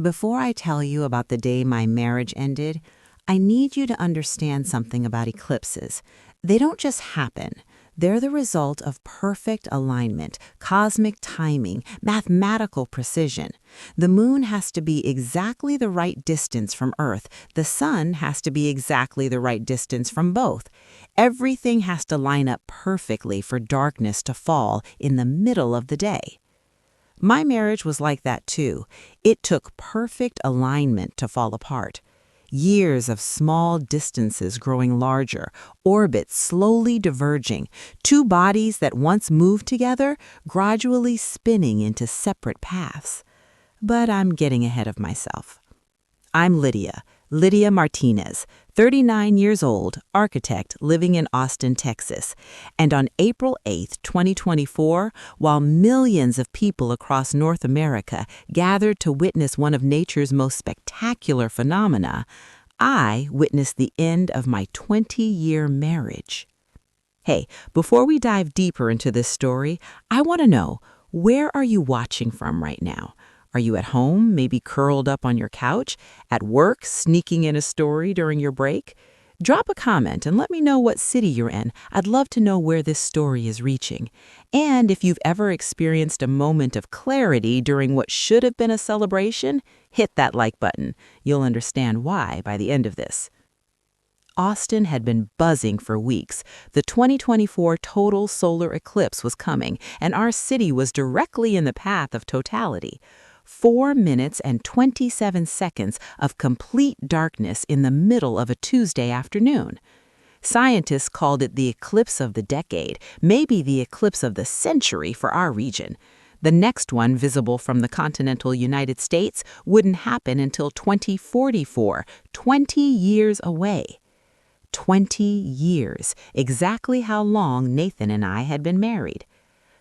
Before I tell you about the day my marriage ended, I need you to understand something about eclipses. They don't just happen. They're the result of perfect alignment, cosmic timing, mathematical precision. The moon has to be exactly the right distance from Earth. The sun has to be exactly the right distance from both. Everything has to line up perfectly for darkness to fall in the middle of the day. My marriage was like that too. It took perfect alignment to fall apart. Years of small distances growing larger, orbits slowly diverging, two bodies that once moved together gradually spinning into separate paths. But I'm getting ahead of myself. I'm Lydia Martinez, 39 years old, architect living in Austin, Texas. And on April 8, 2024, while millions of people across North America gathered to witness one of nature's most spectacular phenomena, I witnessed the end of my 20-year marriage. Hey, before we dive deeper into this story, I want to know, where are you watching from right now? Are you at home, maybe curled up on your couch? At work, sneaking in a story during your break? Drop a comment and let me know what city you're in. I'd love to know where this story is reaching. And if you've ever experienced a moment of clarity during what should have been a celebration, hit that like button. You'll understand why by the end of this. Austin had been buzzing for weeks. The 2024 total solar eclipse was coming, and our city was directly in the path of totality. 4 minutes and 27 seconds of complete darkness in the middle of a Tuesday afternoon. Scientists called it the eclipse of the decade, maybe the eclipse of the century for our region. The next one, visible from the continental United States, wouldn't happen until 2044, 20 years away. 20 years, exactly how long Nathan and I had been married.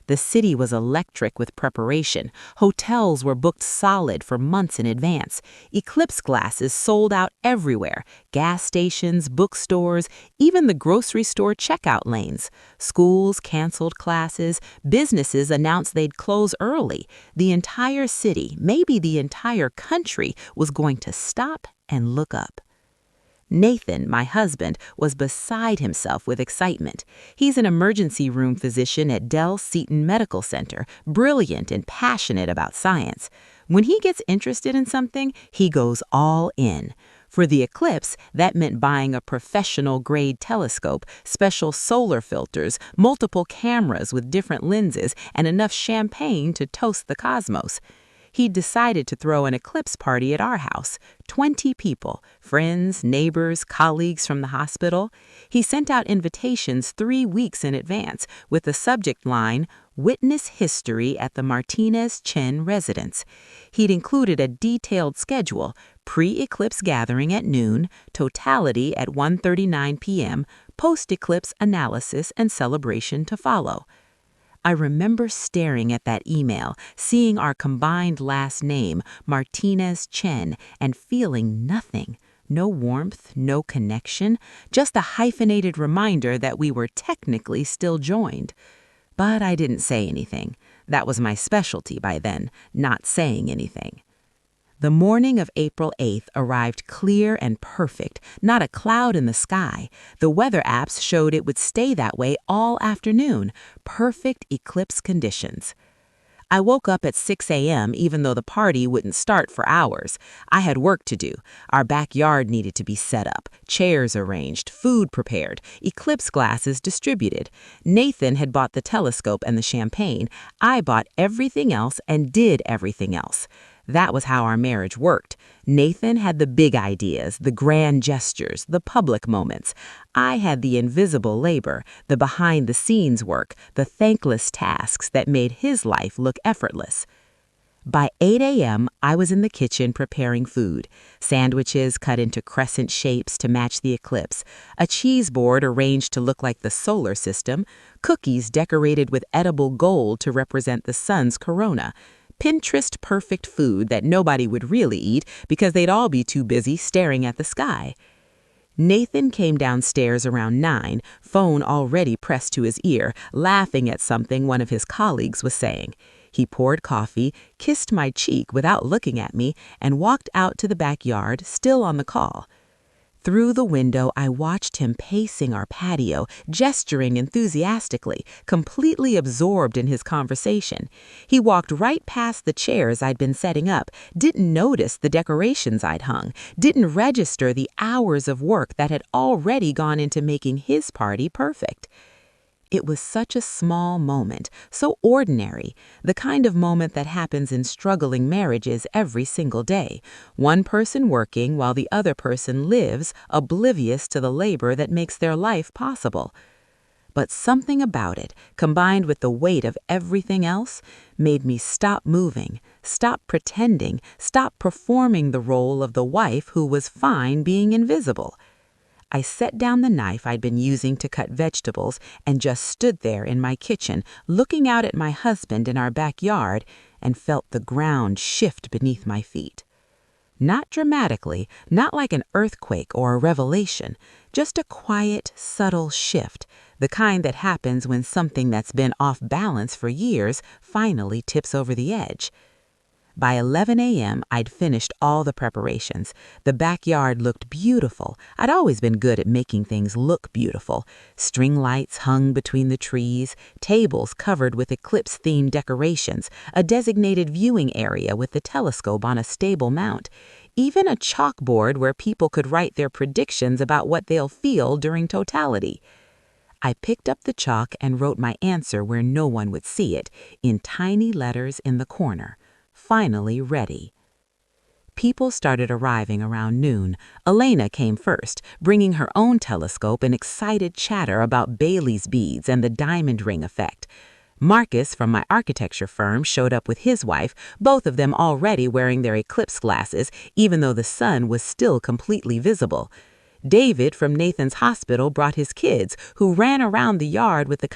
The city was electric with preparation. Hotels were booked solid for months in advance. Eclipse glasses sold out everywhere. Gas stations, bookstores, even the grocery store checkout lanes. Schools canceled classes. Businesses announced they'd close early. The entire city, maybe the entire country, was going to stop and look up. Nathan, my husband, was beside himself with excitement. He's an emergency room physician at Dell Seton Medical Center, brilliant and passionate about science. When he gets interested in something, he goes all in. For the eclipse, that meant buying a professional-grade telescope, special solar filters, multiple cameras with different lenses, and enough champagne to toast the cosmos. He'd decided to throw an eclipse party at our house. 20 people, friends, neighbors, colleagues from the hospital. He sent out invitations 3 weeks in advance with the subject line, "Witness History at the Martinez Chen Residence." He'd included a detailed schedule, pre-eclipse gathering at noon, totality at 1:39 p.m., post-eclipse analysis and celebration to follow. I remember staring at that email, seeing our combined last name, Martinez Chen, and feeling nothing. No warmth, no connection, just a hyphenated reminder that we were technically still joined. But I didn't say anything. That was my specialty by then, not saying anything. The morning of April 8th arrived clear and perfect, not a cloud in the sky. The weather apps showed it would stay that way all afternoon, perfect eclipse conditions. I woke up at 6 a.m. even though the party wouldn't start for hours. I had work to do. Our backyard needed to be set up, chairs arranged, food prepared, eclipse glasses distributed. Nathan had bought the telescope and the champagne. I bought everything else and did everything else. That was how our marriage worked. Nathan had the big ideas, the grand gestures, the public moments. I had the invisible labor, the behind-the-scenes work, the thankless tasks that made his life look effortless. By 8 a.m., I was in the kitchen preparing food. Sandwiches cut into crescent shapes to match the eclipse, a cheese board arranged to look like the solar system, cookies decorated with edible gold to represent the sun's corona, Pinterest-perfect food that nobody would really eat because they'd all be too busy staring at the sky. Nathan came downstairs around 9, phone already pressed to his ear, laughing at something one of his colleagues was saying. He poured coffee, kissed my cheek without looking at me, and walked out to the backyard, still on the call. Through the window, I watched him pacing our patio, gesturing enthusiastically, completely absorbed in his conversation. He walked right past the chairs I'd been setting up, didn't notice the decorations I'd hung, didn't register the hours of work that had already gone into making his party perfect. It was such a small moment, so ordinary, the kind of moment that happens in struggling marriages every single day. One person working while the other person lives, oblivious to the labor that makes their life possible. But something about it, combined with the weight of everything else, made me stop moving, stop pretending, stop performing the role of the wife who was fine being invisible. I set down the knife I'd been using to cut vegetables and just stood there in my kitchen, looking out at my husband in our backyard, and felt the ground shift beneath my feet. Not dramatically, not like an earthquake or a revelation, just a quiet, subtle shift, the kind that happens when something that's been off balance for years finally tips over the edge. By 11 a.m., I'd finished all the preparations. The backyard looked beautiful. I'd always been good at making things look beautiful. String lights hung between the trees, tables covered with eclipse-themed decorations, a designated viewing area with the telescope on a stable mount, even a chalkboard where people could write their predictions about what they'll feel during totality. I picked up the chalk and wrote my answer where no one would see it, in tiny letters in the corner. Finally ready. People started arriving around noon. Elena came first, bringing her own telescope and excited chatter about Bailey's beads and the diamond ring effect. Marcus from my architecture firm showed up with his wife, both of them already wearing their eclipse glasses, even though the sun was still completely visible. David from Nathan's hospital brought his kids, who ran around the yard with the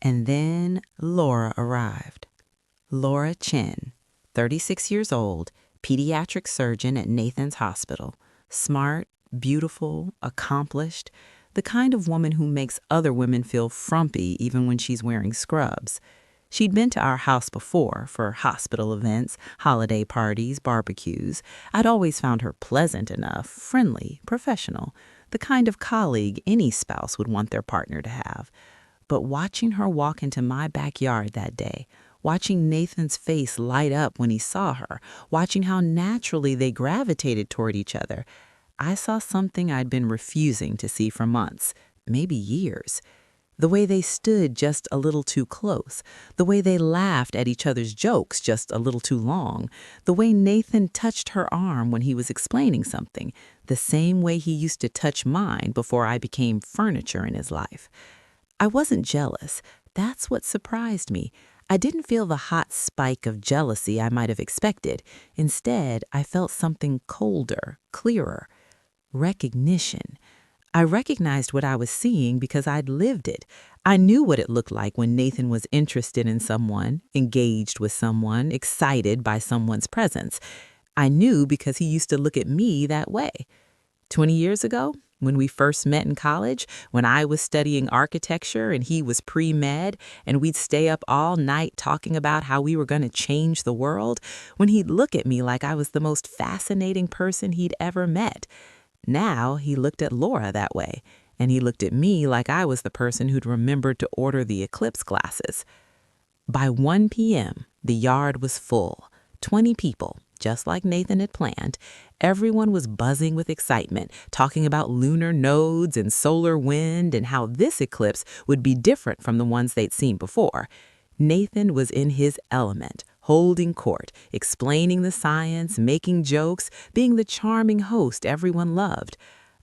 And then Laura arrived. Laura Chen, 36 years old, pediatric surgeon at Nathan's hospital. Smart, beautiful, accomplished, the kind of woman who makes other women feel frumpy even when she's wearing scrubs. She'd been to our house before for hospital events, holiday parties, barbecues. I'd always found her pleasant enough, friendly, professional, the kind of colleague any spouse would want their partner to have. But watching her walk into my backyard that day, watching Nathan's face light up when he saw her, watching how naturally they gravitated toward each other, I saw something I'd been refusing to see for months, maybe years. The way they stood just a little too close, the way they laughed at each other's jokes just a little too long, the way Nathan touched her arm when he was explaining something, the same way he used to touch mine before I became furniture in his life. I wasn't jealous. That's what surprised me. I didn't feel the hot spike of jealousy I might have expected. Instead, I felt something colder, clearer. Recognition. I recognized what I was seeing because I'd lived it. I knew what it looked like when Nathan was interested in someone, engaged with someone, excited by someone's presence. I knew because he used to look at me that way. 20 years ago, when we first met in college, when I was studying architecture and he was pre-med, and we'd stay up all night talking about how we were going to change the world, when he'd look at me like I was the most fascinating person he'd ever met. Now he looked at Laura that way, and he looked at me like I was the person who'd remembered to order the eclipse glasses. By 1 p.m., the yard was full, 20 people, just like Nathan had planned. Everyone was buzzing with excitement, talking about lunar nodes and solar wind and how this eclipse would be different from the ones they'd seen before. Nathan was in his element, holding court, explaining the science, making jokes, being the charming host everyone loved.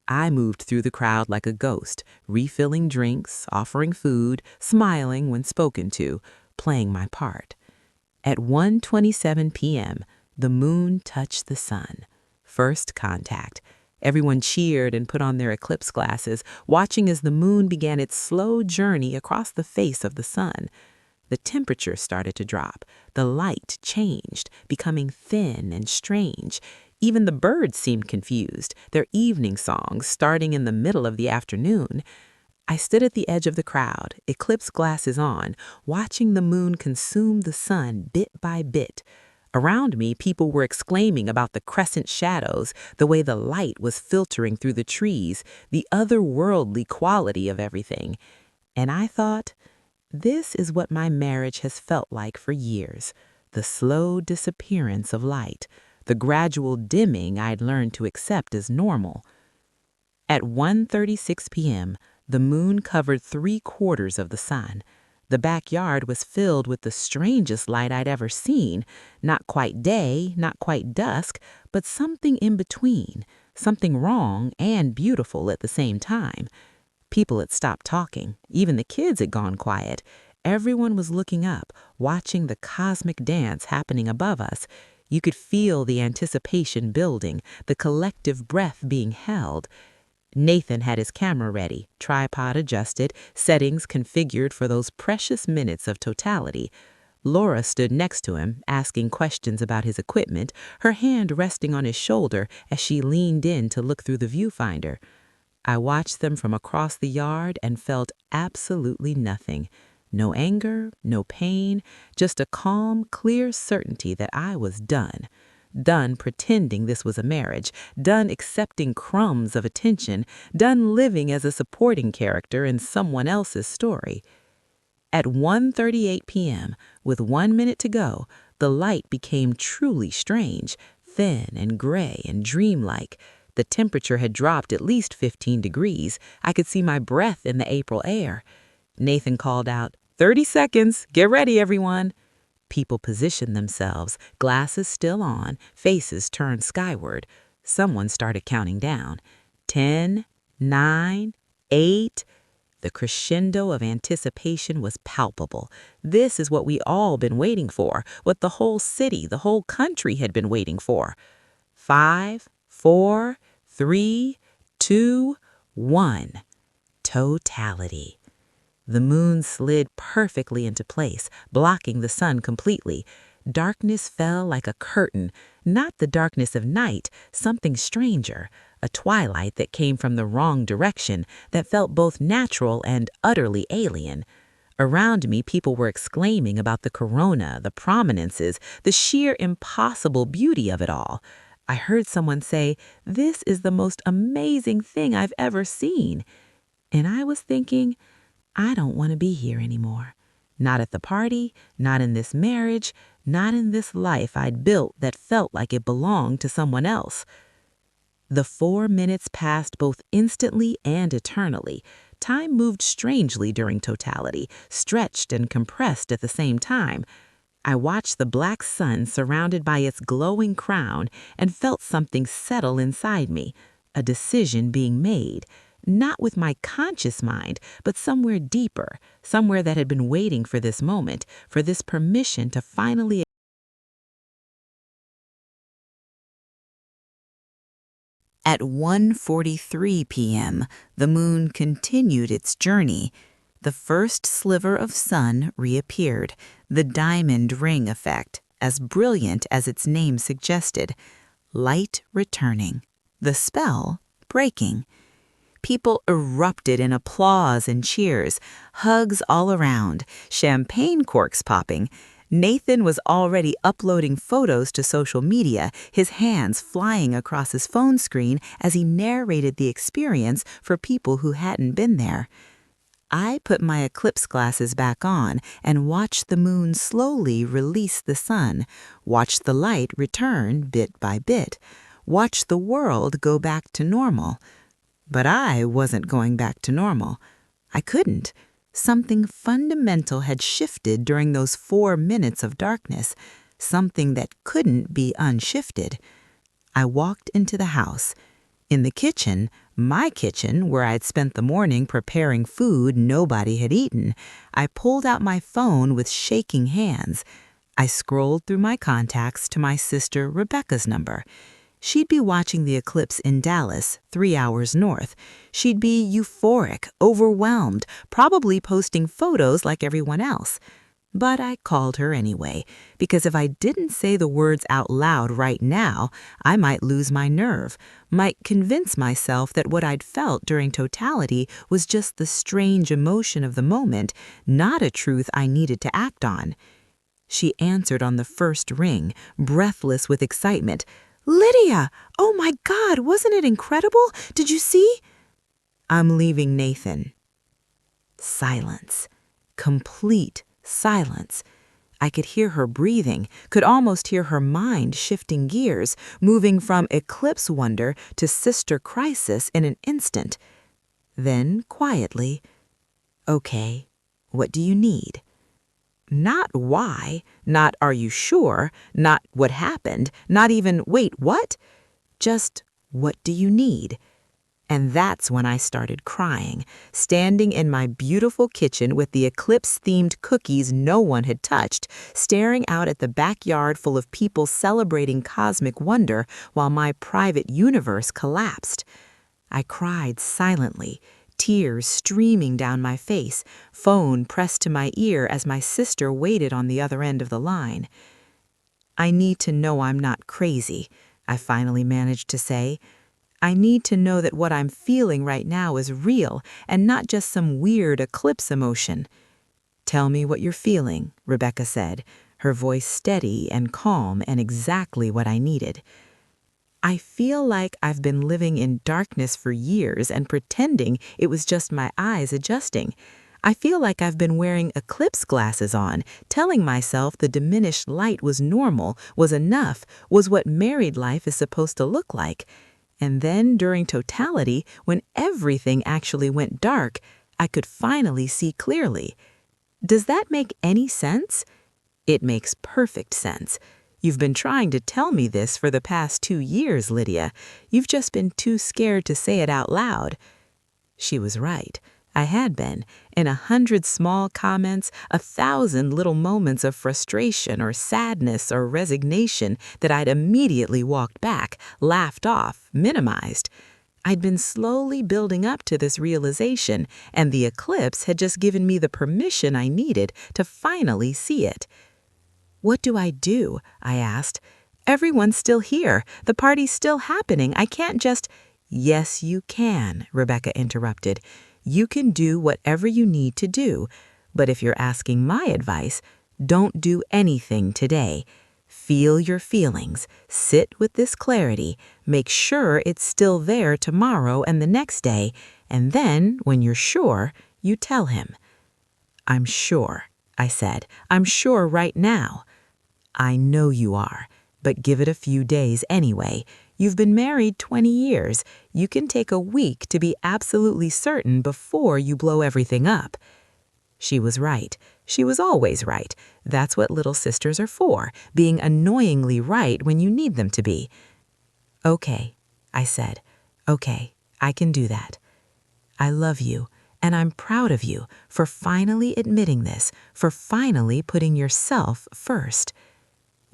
I moved through the crowd like a ghost, refilling drinks, offering food, smiling when spoken to, playing my part. At 1:27 p.m., the moon touched the sun. First contact. Everyone cheered and put on their eclipse glasses, watching as the moon began its slow journey across the face of the sun. The temperature started to drop. The light changed, becoming thin and strange. Even the birds seemed confused, their evening songs starting in the middle of the afternoon. I stood at the edge of the crowd, eclipse glasses on, watching the moon consume the sun bit by bit. Around me, people were exclaiming about the crescent shadows, the way the light was filtering through the trees, the otherworldly quality of everything. And I thought, this is what my marriage has felt like for years, the slow disappearance of light, the gradual dimming I'd learned to accept as normal. At 1:36 p.m., the moon covered 3/4 of the sun. The backyard was filled with the strangest light I'd ever seen, not quite day, not quite dusk, but something in between, something wrong and beautiful at the same time. People had stopped talking. Even the kids had gone quiet. Everyone was looking up, watching the cosmic dance happening above us. You could feel the anticipation building, the collective breath being held. Nathan had his camera ready, tripod adjusted, settings configured for those precious minutes of totality. Laura stood next to him, asking questions about his equipment, her hand resting on his shoulder as she leaned in to look through the viewfinder. I watched them from across the yard and felt absolutely nothing. No anger, no pain, just a calm, clear certainty that I was done. Done pretending this was a marriage, done accepting crumbs of attention, done living as a supporting character in someone else's story. At 1:38 p.m., with 1 minute to go, the light became truly strange, thin and gray and dreamlike. The temperature had dropped at least 15 degrees. I could see my breath in the April air. Nathan called out, 30 seconds, get ready, everyone. People positioned themselves, glasses still on, faces turned skyward. Someone started counting down. 10, 9, 8. The crescendo of anticipation was palpable. This is what we all been waiting for, what the whole city, the whole country had been waiting for. 5, 4, 3, 2, 1. Totality. The moon slid perfectly into place, blocking the sun completely. Darkness fell like a curtain, not the darkness of night, something stranger, a twilight that came from the wrong direction, that felt both natural and utterly alien. Around me, people were exclaiming about the corona, the prominences, the sheer impossible beauty of it all. I heard someone say, "This is the most amazing thing I've ever seen." And I was thinking, I don't want to be here anymore. Not at the party, not in this marriage, not in this life I'd built that felt like it belonged to someone else. The 4 minutes passed both instantly and eternally. Time moved strangely during totality, stretched and compressed at the same time. I watched the black sun surrounded by its glowing crown and felt something settle inside me, a decision being made. Not with my conscious mind, but somewhere deeper, somewhere that had been waiting for this moment, for this permission to finally. At 1:43 p.m., the moon continued its journey. The first sliver of sun reappeared, the diamond ring effect, as brilliant as its name suggested. Light returning, the spell breaking. People erupted in applause and cheers, hugs all around, champagne corks popping. Nathan was already uploading photos to social media, his hands flying across his phone screen as he narrated the experience for people who hadn't been there. I put my eclipse glasses back on and watched the moon slowly release the sun, watched the light return bit by bit, watched the world go back to normal. But I wasn't going back to normal. I couldn't. Something fundamental had shifted during those 4 minutes of darkness, something that couldn't be unshifted. I walked into the house. In the kitchen, my kitchen, where I'd spent the morning preparing food nobody had eaten, I pulled out my phone with shaking hands. I scrolled through my contacts to my sister Rebecca's number. She'd be watching the eclipse in Dallas, 3 hours north. She'd be euphoric, overwhelmed, probably posting photos like everyone else. But I called her anyway, because if I didn't say the words out loud right now, I might lose my nerve, might convince myself that what I'd felt during totality was just the strange emotion of the moment, not a truth I needed to act on. She answered on the first ring, breathless with excitement. "Lydia! Oh my God, wasn't it incredible? Did you see?" "I'm leaving Nathan." Silence. Complete silence. I could hear her breathing, could almost hear her mind shifting gears, moving from eclipse wonder to sister crisis in an instant. Then, quietly, "Okay, what do you need?" Not why, not are you sure, not what happened, not even wait, what? Just what do you need? And that's when I started crying, standing in my beautiful kitchen with the eclipse-themed cookies no one had touched, staring out at the backyard full of people celebrating cosmic wonder while my private universe collapsed. I cried silently, tears streaming down my face, phone pressed to my ear as my sister waited on the other end of the line. "I need to know I'm not crazy," I finally managed to say. "I need to know that what I'm feeling right now is real and not just some weird eclipse emotion." "Tell me what you're feeling," Rebecca said, her voice steady and calm and exactly what I needed. "I feel like I've been living in darkness for years and pretending it was just my eyes adjusting. I feel like I've been wearing eclipse glasses on, telling myself the diminished light was normal, was enough, was what married life is supposed to look like. And then during totality, when everything actually went dark, I could finally see clearly. Does that make any sense?" "It makes perfect sense. You've been trying to tell me this for the past 2 years, Lydia. You've just been too scared to say it out loud." She was right. I had been. In 100 small comments, 1,000 little moments of frustration or sadness or resignation that I'd immediately walked back, laughed off, minimized. I'd been slowly building up to this realization, and the eclipse had just given me the permission I needed to finally see it. "What do I do?" I asked. "Everyone's still here. The party's still happening. I can't just—" "Yes, you can," Rebecca interrupted. "You can do whatever you need to do. But if you're asking my advice, don't do anything today. Feel your feelings. Sit with this clarity. Make sure it's still there tomorrow and the next day. And then, when you're sure, you tell him." "I'm sure," I said. "I'm sure right now." "I know you are, but give it a few days anyway. You've been married 20 years. You can take a week to be absolutely certain before you blow everything up." She was right. She was always right. That's what little sisters are for, being annoyingly right when you need them to be. "Okay," I said. "Okay, I can do that. I love you, and I'm proud of you for finally admitting this, for finally putting yourself first."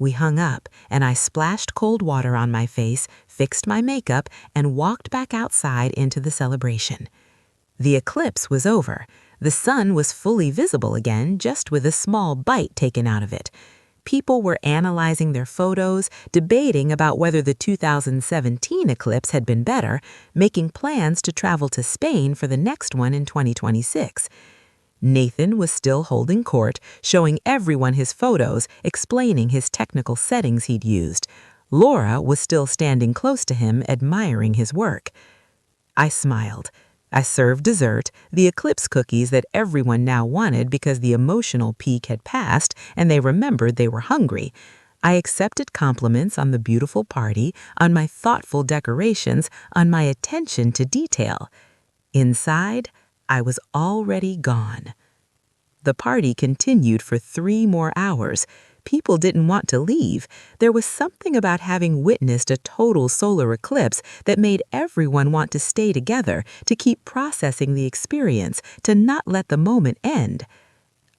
We hung up, and I splashed cold water on my face, fixed my makeup, and walked back outside into the celebration. The eclipse was over. The sun was fully visible again, just with a small bite taken out of it. People were analyzing their photos, debating about whether the 2017 eclipse had been better, making plans to travel to Spain for the next one in 2026. Nathan was still holding court, showing everyone his photos, explaining his technical settings he'd used. Laura was still standing close to him, admiring his work. I smiled. I served dessert, the eclipse cookies that everyone now wanted because the emotional peak had passed and they remembered they were hungry. I accepted compliments on the beautiful party, on my thoughtful decorations, on my attention to detail. Inside, I was already gone. The party continued for 3 more hours. People didn't want to leave. There was something about having witnessed a total solar eclipse that made everyone want to stay together, to keep processing the experience, to not let the moment end.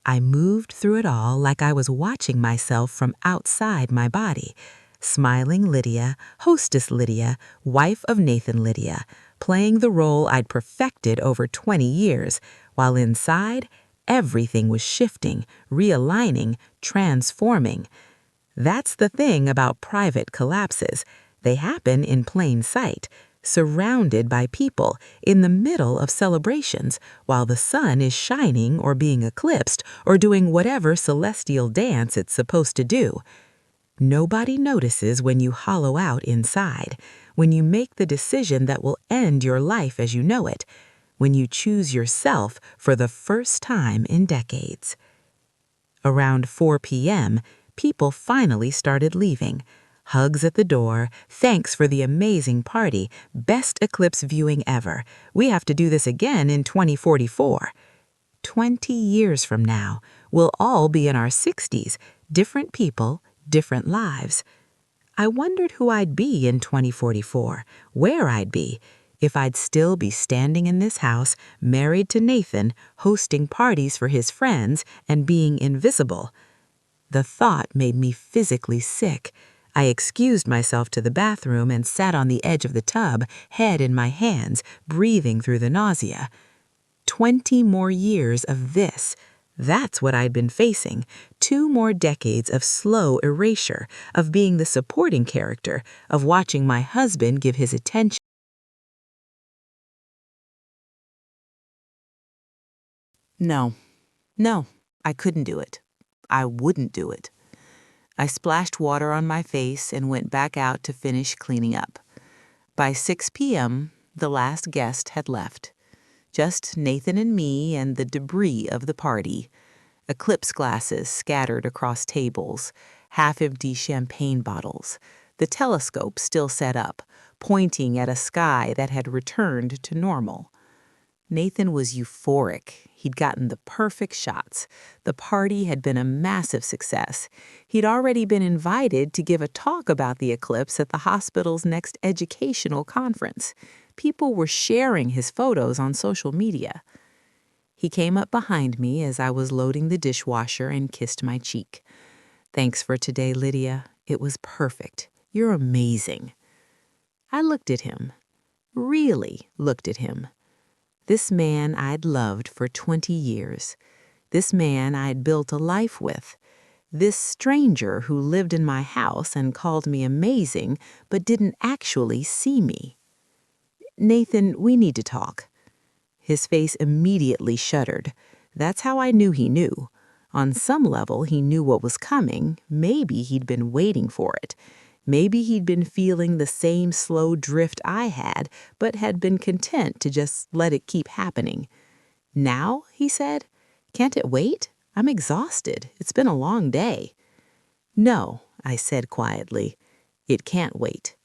I moved through it all like I was watching myself from outside my body. Smiling Lydia, hostess Lydia, wife of Nathan Lydia, playing the role I'd perfected over 20 years, while inside, Everything was shifting, realigning, transforming. That's the thing about private collapses. They happen in plain sight, surrounded by people, in the middle of celebrations, while the sun is shining or being eclipsed or doing whatever celestial dance it's supposed to do. Nobody notices when you hollow out inside, when you make the decision that will end your life as you know it, when you choose yourself for the first time in decades. Around 4 p.m., people finally started leaving. Hugs at the door, thanks for the amazing party, best eclipse viewing ever. We have to do this again in 2044. 20 years from now, we'll all be in our 60s, different people, different lives. I wondered who I'd be in 2044, where I'd be, if I'd still be standing in this house, married to Nathan, hosting parties for his friends, and being invisible. The thought made me physically sick. I excused myself to the bathroom and sat on the edge of the tub, head in my hands, breathing through the nausea. 20 more years of this. That's what I'd been facing. 2 more decades of slow erasure, of being the supporting character, of watching my husband give his attention. No, I couldn't do it. I wouldn't do it. I splashed water on my face and went back out to finish cleaning up. By 6 p.m., the last guest had left. Just Nathan and me and the debris of the party. Eclipse glasses scattered across tables, half-empty champagne bottles, the telescope still set up, pointing at a sky that had returned to normal. Nathan was euphoric. He'd gotten the perfect shots. The party had been a massive success. He'd already been invited to give a talk about the eclipse at the hospital's next educational conference. People were sharing his photos on social media. He came up behind me as I was loading the dishwasher and kissed my cheek. "Thanks for today, Lydia. It was perfect. You're amazing." I looked at him. Really looked at him. This man I'd loved for 20 years. This man I'd built a life with. This stranger who lived in my house and called me amazing but didn't actually see me. "Nathan, we need to talk." His face immediately shuddered. That's how I knew he knew. On some level, he knew what was coming. Maybe he'd been waiting for it. Maybe he'd been feeling the same slow drift I had, but had been content to just let it keep happening. "Now?" he said. "Can't it wait? I'm exhausted. It's been a long day." "No," I said quietly. "It can't wait."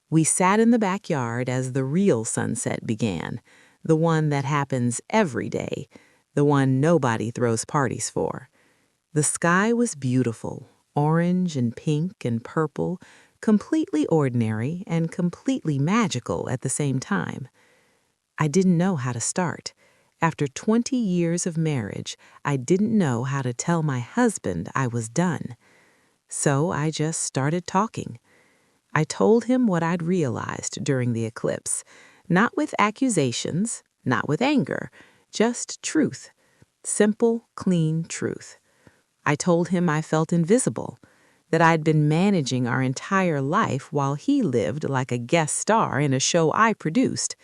We sat in the backyard as the real sunset began, the one that happens every day, the one nobody throws parties for. The sky was beautiful, orange and pink and purple, completely ordinary and completely magical at the same time. I didn't know how to start. After 20 years of marriage, I didn't know how to tell my husband I was done. So I just started talking. I told him what I'd realized during the eclipse, not with accusations, not with anger, just truth, simple, clean truth. I told him I felt invisible, that I'd been managing our entire life while he lived like a guest star in a show I produced,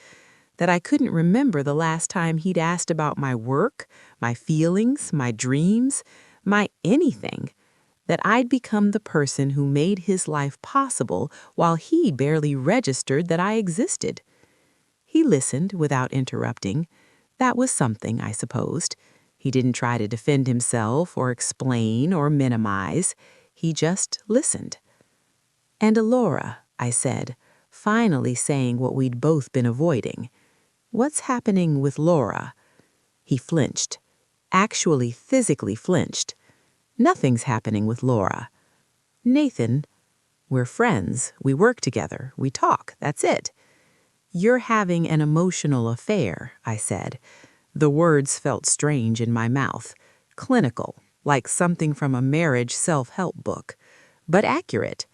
that I couldn't remember the last time he'd asked about my work, my feelings, my dreams, my anything, that I'd become the person who made his life possible while he barely registered that I existed. He listened without interrupting. That was something, I supposed. He didn't try to defend himself or explain or minimize. He just listened. "And Alora," I said, finally saying what we'd both been avoiding. "What's happening with Laura?" He flinched. Actually physically flinched. "Nothing's happening with Laura." "Nathan, we're friends. We work together. We talk. That's it." "You're having an emotional affair," I said. The words felt strange in my mouth, clinical, like something from a marriage self-help book, but accurate.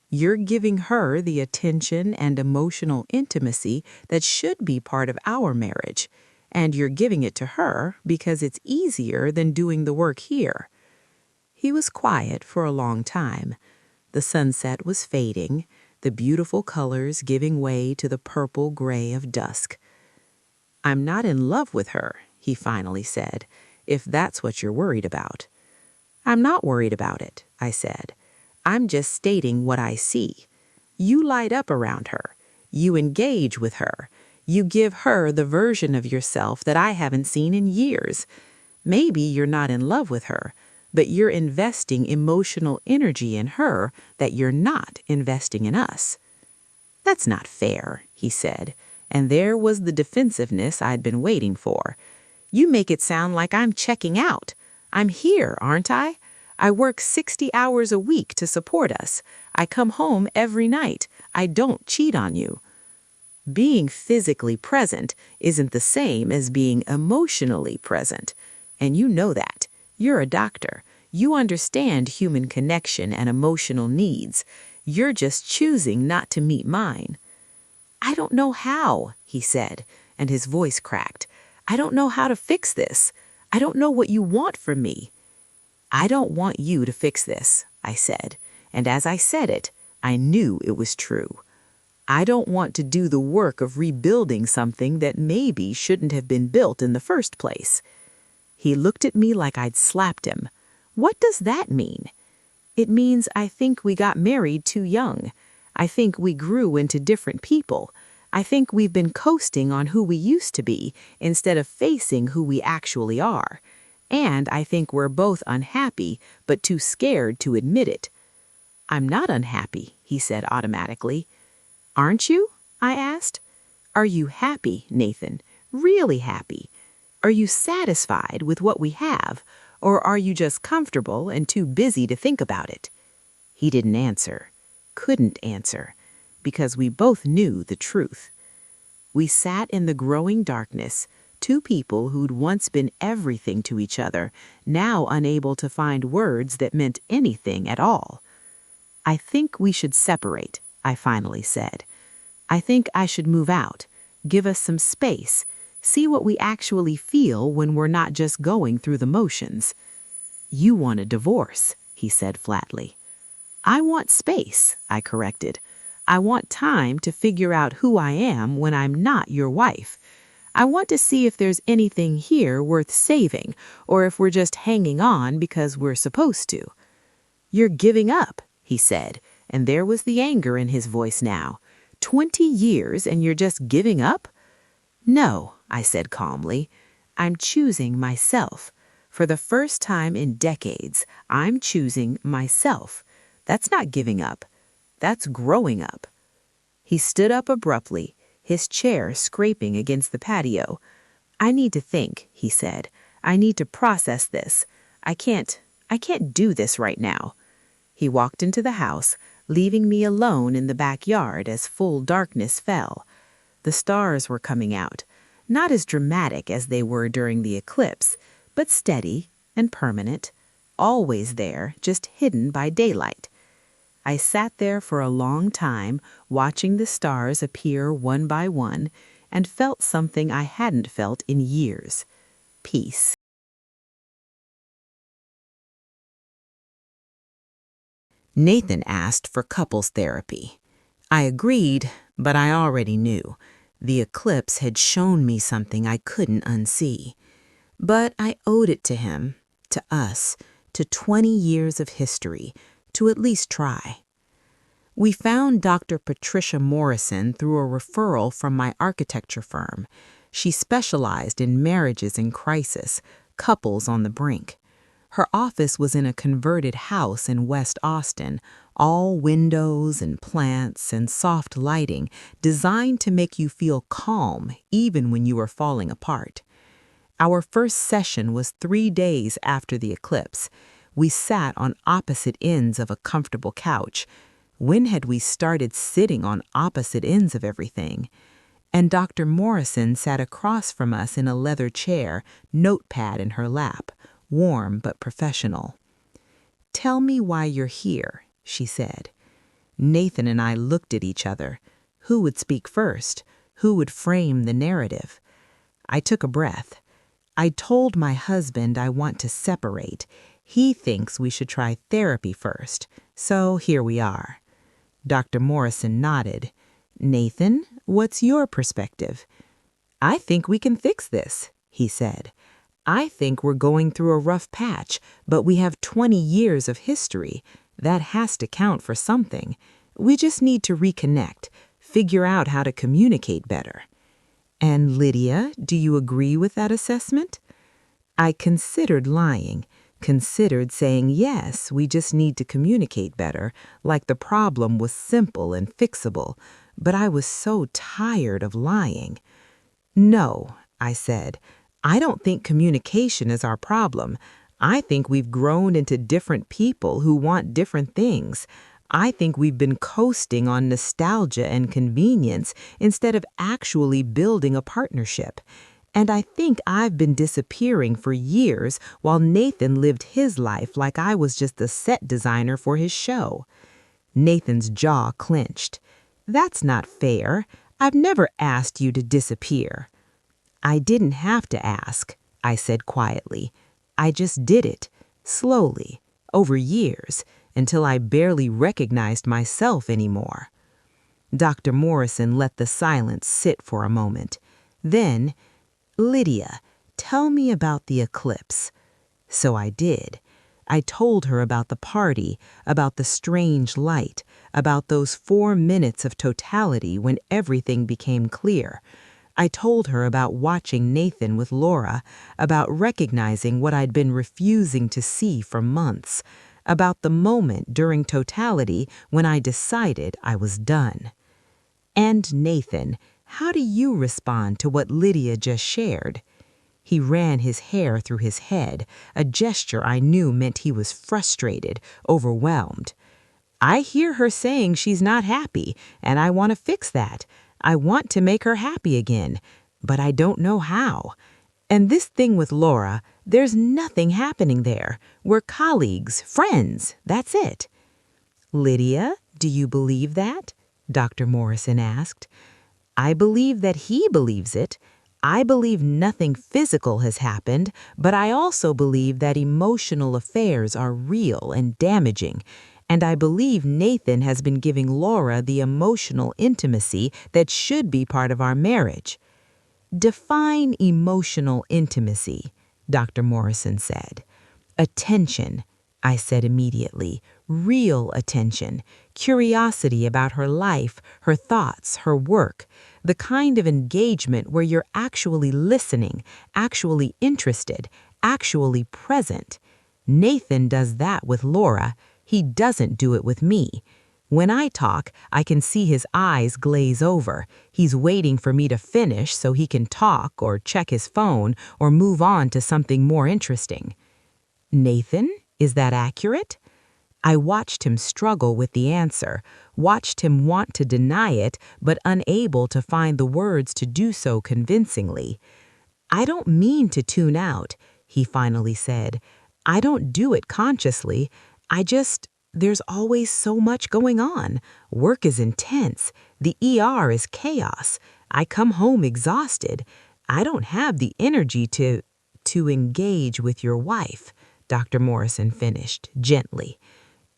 You're giving her the attention and emotional intimacy that should be part of our marriage, and you're giving it to her because it's easier than doing the work here." He was quiet for a long time. The sunset was fading, the beautiful colors giving way to the purple gray of dusk. "I'm not in love with her," he finally said, "if that's what you're worried about." "I'm not worried about it," I said. "I'm just stating what I see. You light up around her. You engage with her. You give her the version of yourself that I haven't seen in years. Maybe you're not in love with her, but you're investing emotional energy in her that you're not investing in us." "That's not fair," he said, and there was the defensiveness I'd been waiting for. "You make it sound like I'm checking out. I'm here, aren't I? I work 60 hours a week to support us. I come home every night. I don't cheat on you." Being physically present isn't the same as being emotionally present, and you know that. You're a doctor. You understand human connection and emotional needs. You're just choosing not to meet mine. "I don't know how," he said, and his voice cracked. "I don't know how to fix this. I don't know what you want from me." "I don't want you to fix this," I said, and as I said it, I knew it was true. I don't want to do the work of rebuilding something that maybe shouldn't have been built in the first place. He looked at me like I'd slapped him. "What does that mean?" "It means I think we got married too young. I think we grew into different people. I think we've been coasting on who we used to be instead of facing who we actually are. And I think we're both unhappy, but too scared to admit it." "I'm not unhappy," he said automatically. "Aren't you?" I asked. "Are you happy, Nathan? Really happy? Are you satisfied with what we have, or are you just comfortable and too busy to think about it?" He didn't answer, couldn't answer, because we both knew the truth. We sat in the growing darkness, two people who'd once been everything to each other, now unable to find words that meant anything at all. "I think we should separate," I finally said. "I think I should move out, give us some space, see what we actually feel when we're not just going through the motions." "You want a divorce," he said flatly. "I want space," I corrected. "I want time to figure out who I am when I'm not your wife. I want to see if there's anything here worth saving, or if we're just hanging on because we're supposed to." "You're giving up," he said, and there was the anger in his voice now. 20 years and you're just giving up?" "No," I said calmly. "I'm choosing myself. For the first time in decades, I'm choosing myself. That's not giving up. That's growing up." He stood up abruptly, his chair scraping against the patio. "I need to think," he said. "I need to process this. I can't do this right now." He walked into the house, leaving me alone in the backyard as full darkness fell. The stars were coming out, not as dramatic as they were during the eclipse, but steady and permanent, always there, just hidden by daylight. I sat there for a long time, watching the stars appear one by one, and felt something I hadn't felt in years: peace. Nathan asked for couples therapy. I agreed, but I already knew. The eclipse had shown me something I couldn't unsee. But I owed it to him, to us, to 20 years of history, to at least try. We found Dr. Patricia Morrison through a referral from my architecture firm. She specialized in marriages in crisis, couples on the brink. Her office was in a converted house in West Austin, all windows and plants and soft lighting designed to make you feel calm even when you were falling apart. Our first session was 3 days after the eclipse. We sat on opposite ends of a comfortable couch. When had we started sitting on opposite ends of everything? And Dr. Morrison sat across from us in a leather chair, notepad in her lap, warm but professional. "Tell me why you're here," she said. Nathan and I looked at each other. Who would speak first? Who would frame the narrative? I took a breath. I told my husband I want to separate. He thinks we should try therapy first. So here we are. Dr. Morrison nodded. Nathan, what's your perspective? I think we can fix this, he said. I think we're going through a rough patch, but we have 20 years of history. That has to count for something. We just need to reconnect, figure out how to communicate better. And Lydia, do you agree with that assessment? I considered lying, considered saying yes, we just need to communicate better, like the problem was simple and fixable, but I was so tired of lying. No, I said, I don't think communication is our problem. I think we've grown into different people who want different things. I think we've been coasting on nostalgia and convenience instead of actually building a partnership. And I think I've been disappearing for years while Nathan lived his life like I was just the set designer for his show. Nathan's jaw clenched. That's not fair. I've never asked you to disappear. I didn't have to ask, I said quietly. I just did it, slowly, over years, until I barely recognized myself anymore. Dr. Morrison let the silence sit for a moment. Then, Lydia, tell me about the eclipse. So I did. I told her about the party, about the strange light, about those 4 minutes of totality when everything became clear. I told her about watching Nathan with Laura, about recognizing what I'd been refusing to see for months, about the moment during totality when I decided I was done. And Nathan, how do you respond to what Lydia just shared? He ran his hair through his head, a gesture I knew meant he was frustrated, overwhelmed. I hear her saying she's not happy, and I want to fix that. I want to make her happy again, but I don't know how. And this thing with Laura, there's nothing happening there. We're colleagues, friends, that's it. Lydia, do you believe that? Dr. Morrison asked. I believe that he believes it. I believe nothing physical has happened, but I also believe that emotional affairs are real and damaging. And I believe Nathan has been giving Laura the emotional intimacy that should be part of our marriage. Define emotional intimacy, Dr. Morrison said. Attention, I said immediately, real attention, curiosity about her life, her thoughts, her work, the kind of engagement where you're actually listening, actually interested, actually present. Nathan does that with Laura. He doesn't do it with me. When I talk, I can see his eyes glaze over. He's waiting for me to finish so he can talk or check his phone or move on to something more interesting. Nathan, is that accurate? I watched him struggle with the answer, watched him want to deny it, but unable to find the words to do so convincingly. I don't mean to tune out, he finally said. I don't do it consciously. There's always so much going on. Work is intense. The ER is chaos. I come home exhausted. I don't have the energy to engage with your wife, Dr. Morrison finished gently.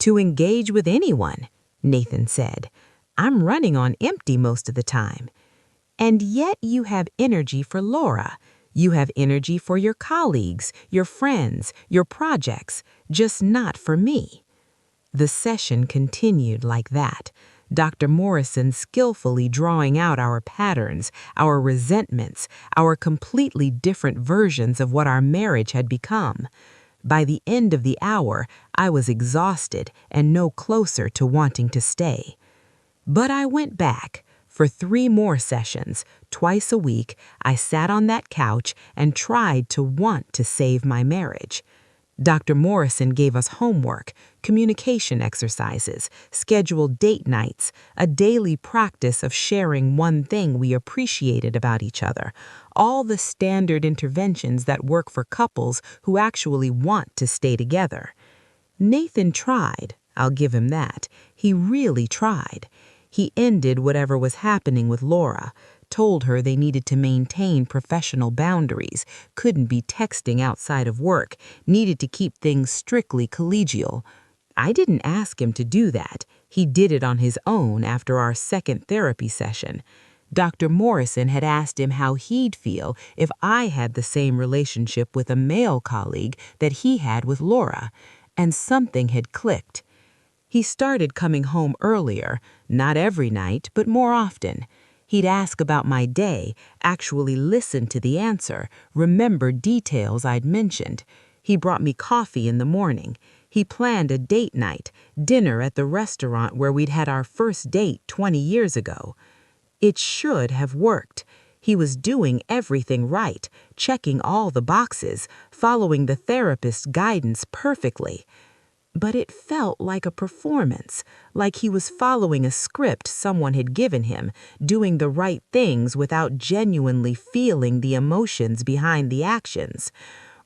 To engage with anyone, Nathan said. I'm running on empty most of the time. And yet you have energy for Laura. You have energy for your colleagues, your friends, your projects, just not for me. The session continued like that, Dr. Morrison skillfully drawing out our patterns, our resentments, our completely different versions of what our marriage had become. By the end of the hour, I was exhausted and no closer to wanting to stay. But I went back. For 3 more sessions, twice a week, I sat on that couch and tried to want to save my marriage. Dr. Morrison gave us homework, communication exercises, scheduled date nights, a daily practice of sharing one thing we appreciated about each other, all the standard interventions that work for couples who actually want to stay together. Nathan tried, I'll give him that. He really tried. He ended whatever was happening with Laura, told her they needed to maintain professional boundaries, couldn't be texting outside of work, needed to keep things strictly collegial. I didn't ask him to do that. He did it on his own after our second therapy session. Dr. Morrison had asked him how he'd feel if I had the same relationship with a male colleague that he had with Laura, and something had clicked. He started coming home earlier, not every night, but more often. He'd ask about my day, actually listen to the answer, remember details I'd mentioned. He brought me coffee in the morning. He planned a date night, dinner at the restaurant where we'd had our first date 20 years ago. It should have worked. He was doing everything right, checking all the boxes, following the therapist's guidance perfectly. But it felt like a performance, like he was following a script someone had given him, doing the right things without genuinely feeling the emotions behind the actions.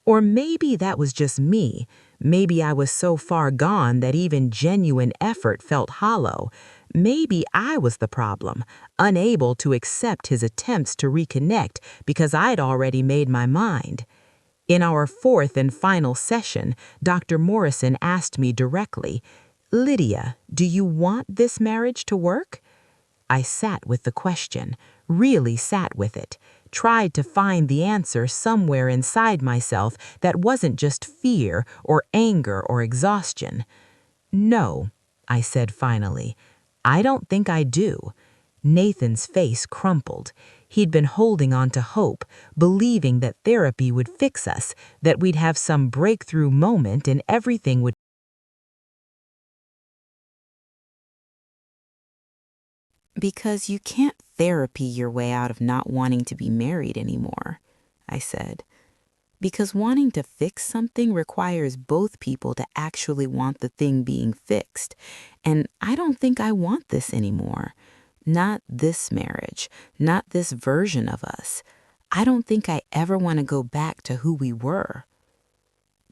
Or maybe that was just me. Maybe I was so far gone that even genuine effort felt hollow. Maybe I was the problem, unable to accept his attempts to reconnect because I'd already made my mind. In our fourth and final session, Dr. Morrison asked me directly, "Lydia, do you want this marriage to work?" I sat with the question, really sat with it, tried to find the answer somewhere inside myself that wasn't just fear or anger or exhaustion. "No," I said finally. "I don't think I do." Nathan's face crumpled. He'd been holding on to hope, believing that therapy would fix us, that we'd have some breakthrough moment and everything would. Because you can't therapy your way out of not wanting to be married anymore, I said. Because wanting to fix something requires both people to actually want the thing being fixed. And I don't think I want this anymore. Not this marriage, not this version of us. I don't think I ever want to go back to who we were.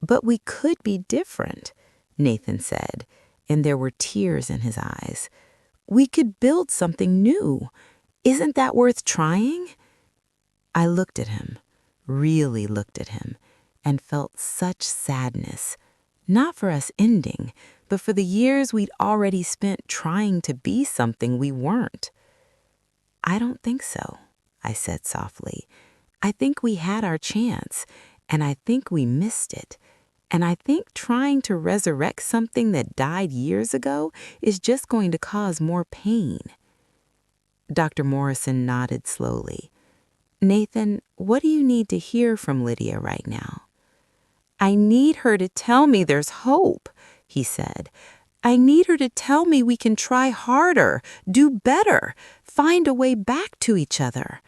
But we could be different, Nathan said, and there were tears in his eyes. We could build something new. Isn't that worth trying? I looked at him, really looked at him, and felt such sadness. Not for us ending, but for the years we'd already spent trying to be something we weren't. I don't think so, I said softly. I think we had our chance, and I think we missed it. And I think trying to resurrect something that died years ago is just going to cause more pain. Dr. Morrison nodded slowly. Nathan, what do you need to hear from Lydia right now? I need her to tell me there's hope, he said. I need her to tell me we can try harder, do better, find a way back to each other.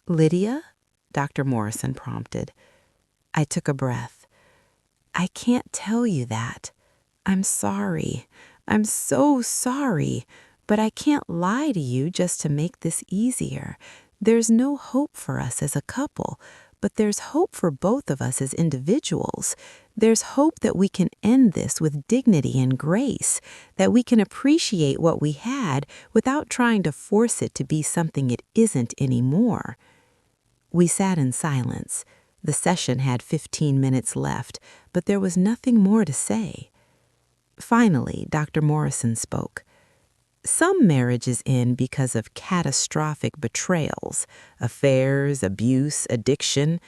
Lydia? Dr. Morrison prompted. I took a breath. I can't tell you that. I'm sorry. I'm so sorry. But I can't lie to you just to make this easier. There's no hope for us as a couple, but there's hope for both of us as individuals. There's hope that we can end this with dignity and grace, that we can appreciate what we had without trying to force it to be something it isn't anymore. We sat in silence. The session had 15 minutes left, but there was nothing more to say. Finally, Dr. Morrison spoke. Some marriages end because of catastrophic betrayals, affairs, abuse, addiction,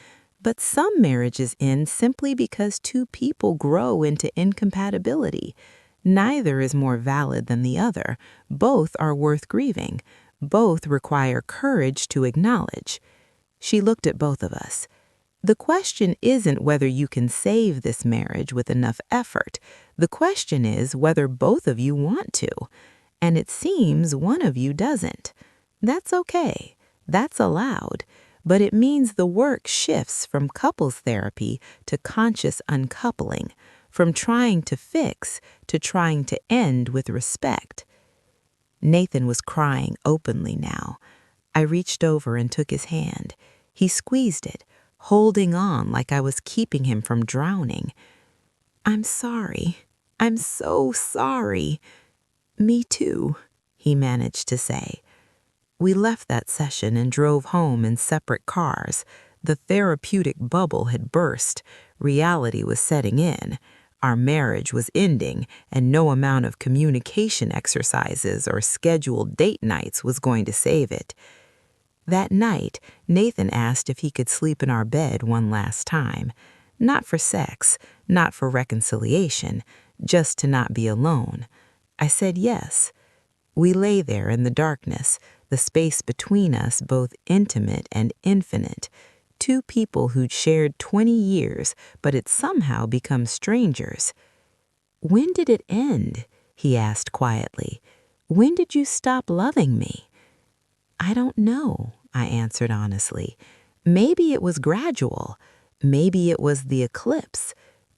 but some marriages end simply because two people grow into incompatibility. Neither is more valid than the other. Both are worth grieving. Both require courage to acknowledge. She looked at both of us. The question isn't whether you can save this marriage with enough effort. The question is whether both of you want to. And it seems one of you doesn't. That's okay. That's allowed. But it means the work shifts from couples therapy to conscious uncoupling, from trying to fix to trying to end with respect. Nathan was crying openly now. I reached over and took his hand. He squeezed it, holding on like I was keeping him from drowning. I'm sorry. I'm so sorry. Me too, he managed to say. We left that session and drove home in separate cars. The therapeutic bubble had burst. Reality was setting in. Our marriage was ending, and no amount of communication exercises or scheduled date nights was going to save it. That night, Nathan asked if he could sleep in our bed one last time. Not for sex, not for reconciliation, just to not be alone. I said yes. We lay there in the darkness, the space between us both intimate and infinite. Two people who'd shared 20 years, but had somehow become strangers. "When did it end?" he asked quietly. "When did you stop loving me?" "I don't know," I answered honestly. "Maybe it was gradual. Maybe it was the eclipse.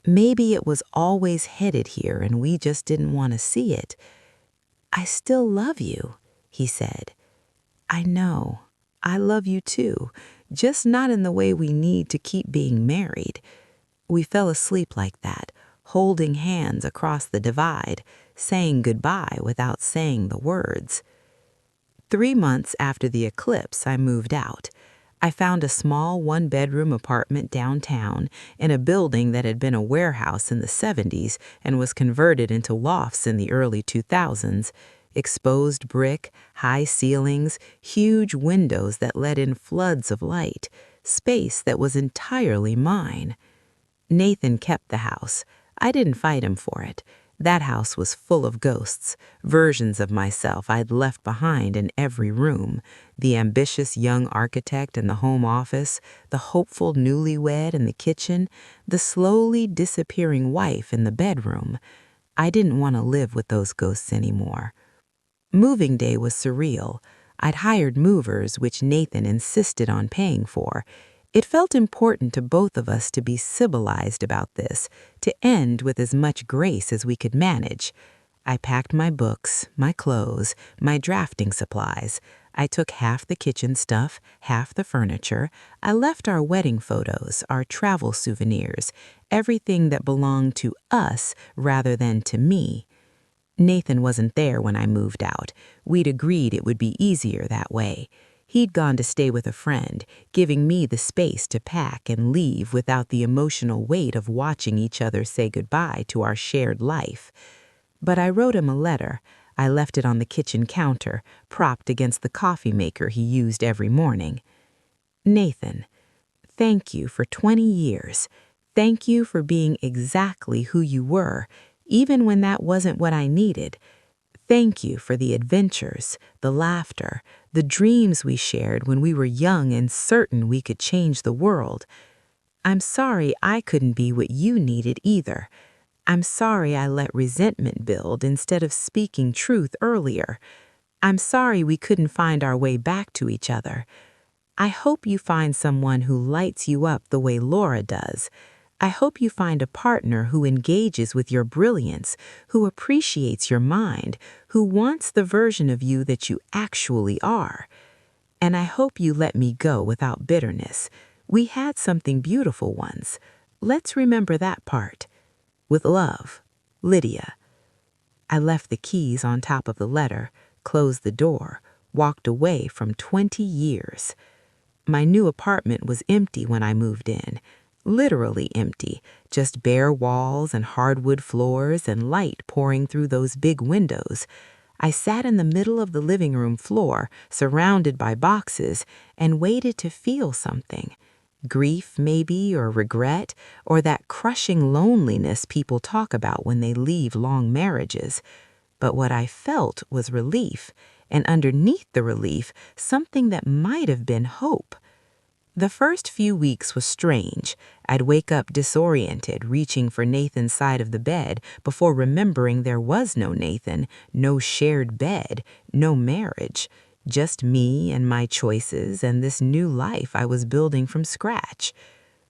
Maybe it was always headed here and we just didn't want to see it." "I still love you," he said. "I know. I love you too, just not in the way we need to keep being married." We fell asleep like that, holding hands across the divide, saying goodbye without saying the words. 3 months after the eclipse, I moved out. I found a small one-bedroom apartment downtown in a building that had been a warehouse in the 70s and was converted into lofts in the early 2000s. Exposed brick, high ceilings, huge windows that let in floods of light, space that was entirely mine. Nathan kept the house. I didn't fight him for it. That house was full of ghosts, versions of myself I'd left behind in every room. The ambitious young architect in the home office, the hopeful newlywed in the kitchen, the slowly disappearing wife in the bedroom. I didn't want to live with those ghosts anymore. Moving day was surreal. I'd hired movers, which Nathan insisted on paying for. It felt important to both of us to be civilized about this, to end with as much grace as we could manage. I packed my books, my clothes, my drafting supplies. I took half the kitchen stuff, half the furniture. I left our wedding photos, our travel souvenirs, everything that belonged to us rather than to me. Nathan wasn't there when I moved out. We'd agreed it would be easier that way. He'd gone to stay with a friend, giving me the space to pack and leave without the emotional weight of watching each other say goodbye to our shared life. But I wrote him a letter. I left it on the kitchen counter, propped against the coffee maker he used every morning. "Nathan, thank you for 20 years. Thank you for being exactly who you were, even when that wasn't what I needed. Thank you for the adventures, the laughter, the dreams we shared when we were young and certain we could change the world. I'm sorry I couldn't be what you needed either. I'm sorry I let resentment build instead of speaking truth earlier. I'm sorry we couldn't find our way back to each other. I hope you find someone who lights you up the way Laura does. I hope you find a partner who engages with your brilliance, who appreciates your mind, who wants the version of you that you actually are. And I hope you let me go without bitterness. We had something beautiful once. Let's remember that part. With love, Lydia." I left the keys on top of the letter, closed the door, walked away from 20 years. My new apartment was empty when I moved in. Literally empty, just bare walls and hardwood floors and light pouring through those big windows. I sat in the middle of the living room floor, surrounded by boxes, and waited to feel something. Grief, maybe, or regret, or that crushing loneliness people talk about when they leave long marriages. But what I felt was relief, and underneath the relief, something that might have been hope. The first few weeks was strange. I'd wake up disoriented, reaching for Nathan's side of the bed before remembering there was no Nathan, no shared bed, no marriage. Just me and my choices and this new life I was building from scratch.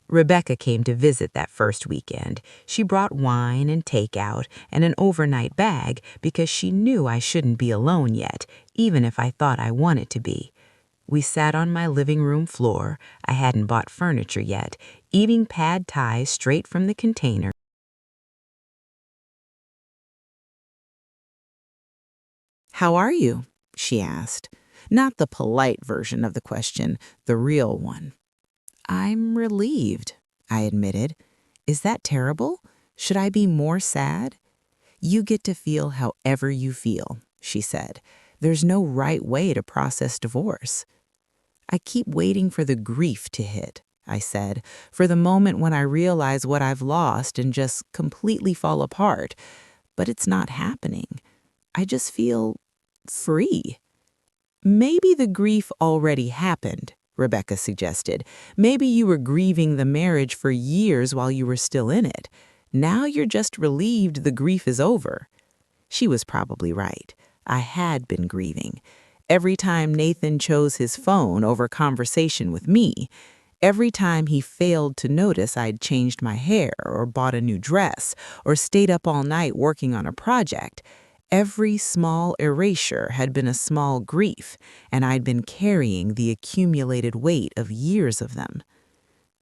Rebecca came to visit that first weekend. She brought wine and takeout and an overnight bag because she knew I shouldn't be alone yet, even if I thought I wanted to be. We sat on my living room floor. I hadn't bought furniture yet, eating pad thai straight from the container. "How are you?" she asked. not the polite version of the question, the real one. I'm relieved, I admitted. Is that terrible? Should I be more sad? You get to feel however you feel, she said. There's no right way to process divorce. I keep waiting for the grief to hit, I said, for the moment when I realize what I've lost and just completely fall apart. But it's not happening. I just feel free. Maybe the grief already happened, Rebecca suggested. Maybe you were grieving the marriage for years while you were still in it. Now you're just relieved the grief is over. She was probably right. I had been grieving. Every time Nathan chose his phone over conversation with me, every time he failed to notice I'd changed my hair or bought a new dress or stayed up all night working on a project, every small erasure had been a small grief, and I'd been carrying the accumulated weight of years of them.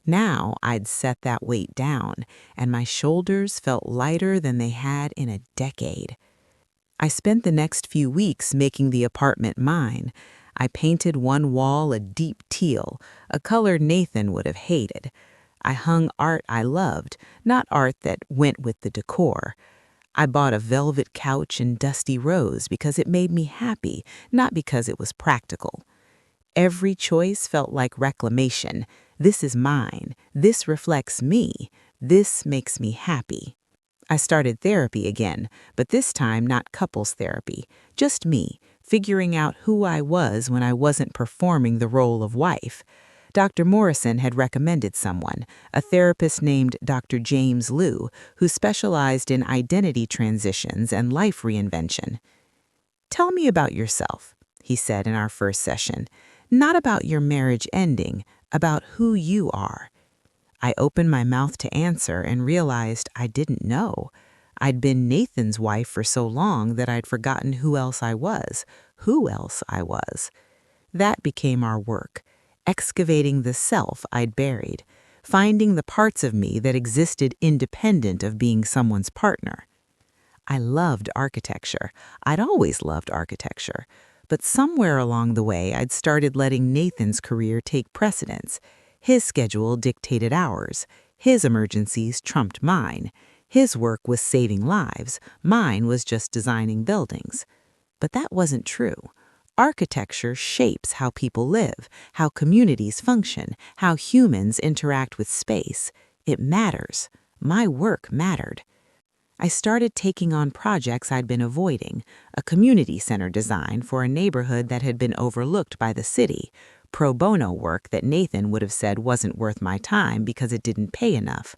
Now I'd set that weight down, and my shoulders felt lighter than they had in a decade. I spent the next few weeks making the apartment mine. I painted one wall a deep teal, a color Nathan would have hated. I hung art I loved, not art that went with the decor. I bought a velvet couch in dusty rose because it made me happy, not because it was practical. Every choice felt like reclamation. This is mine. This reflects me. This makes me happy. I started therapy again, but this time not couples therapy, just me, figuring out who I was when I wasn't performing the role of wife. Dr. Morrison had recommended someone, a therapist named Dr. James Liu, who specialized in identity transitions and life reinvention. "Tell me about yourself," he said in our first session. "Not about your marriage ending, about who you are." I opened my mouth to answer and realized I didn't know. I'd been Nathan's wife for so long that I'd forgotten who else I was. That became our work, excavating the self I'd buried, finding the parts of me that existed independent of being someone's partner. I loved architecture. I'd always loved architecture. But somewhere along the way, I'd started letting Nathan's career take precedence. His schedule dictated ours. His emergencies trumped mine. His work was saving lives. Mine was just designing buildings. But that wasn't true. Architecture shapes how people live, how communities function, how humans interact with space. It matters. My work mattered. I started taking on projects I'd been avoiding, a community center design for a neighborhood that had been overlooked by the city, pro bono work that Nathan would have said wasn't worth my time because it didn't pay enough.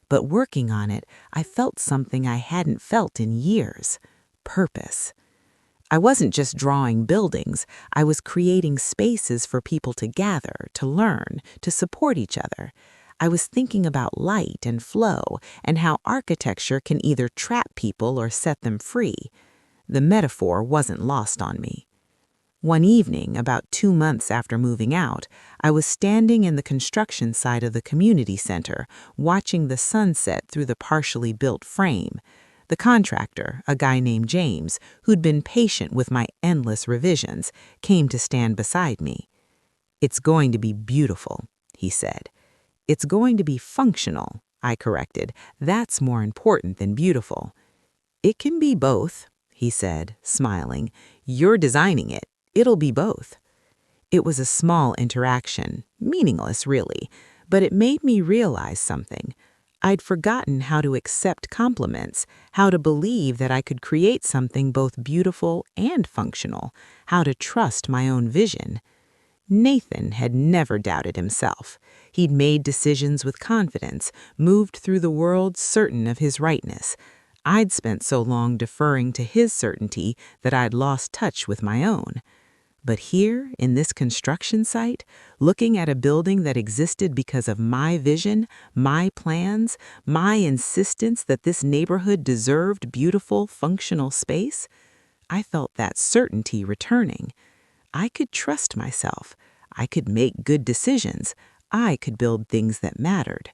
But working on it, I felt something I hadn't felt in years: purpose. I wasn't just drawing buildings, I was creating spaces for people to gather, to learn, to support each other. I was thinking about light and flow and how architecture can either trap people or set them free. The metaphor wasn't lost on me. One evening, about 2 months after moving out, I was standing in the construction site of the community center, watching the sunset through the partially built frame. The contractor, a guy named James, who'd been patient with my endless revisions, came to stand beside me. "It's going to be beautiful," he said. "It's going to be functional," I corrected. "That's more important than beautiful." "It can be both," he said, smiling. "You're designing it. It'll be both." It was a small interaction, meaningless really, but it made me realize something. I'd forgotten how to accept compliments, how to believe that I could create something both beautiful and functional, how to trust my own vision. Nathan had never doubted himself. He'd made decisions with confidence, moved through the world certain of his rightness. I'd spent so long deferring to his certainty that I'd lost touch with my own. But here, in this construction site, looking at a building that existed because of my vision, my plans, my insistence that this neighborhood deserved beautiful, functional space, I felt that certainty returning. I could trust myself. I could make good decisions. I could build things that mattered.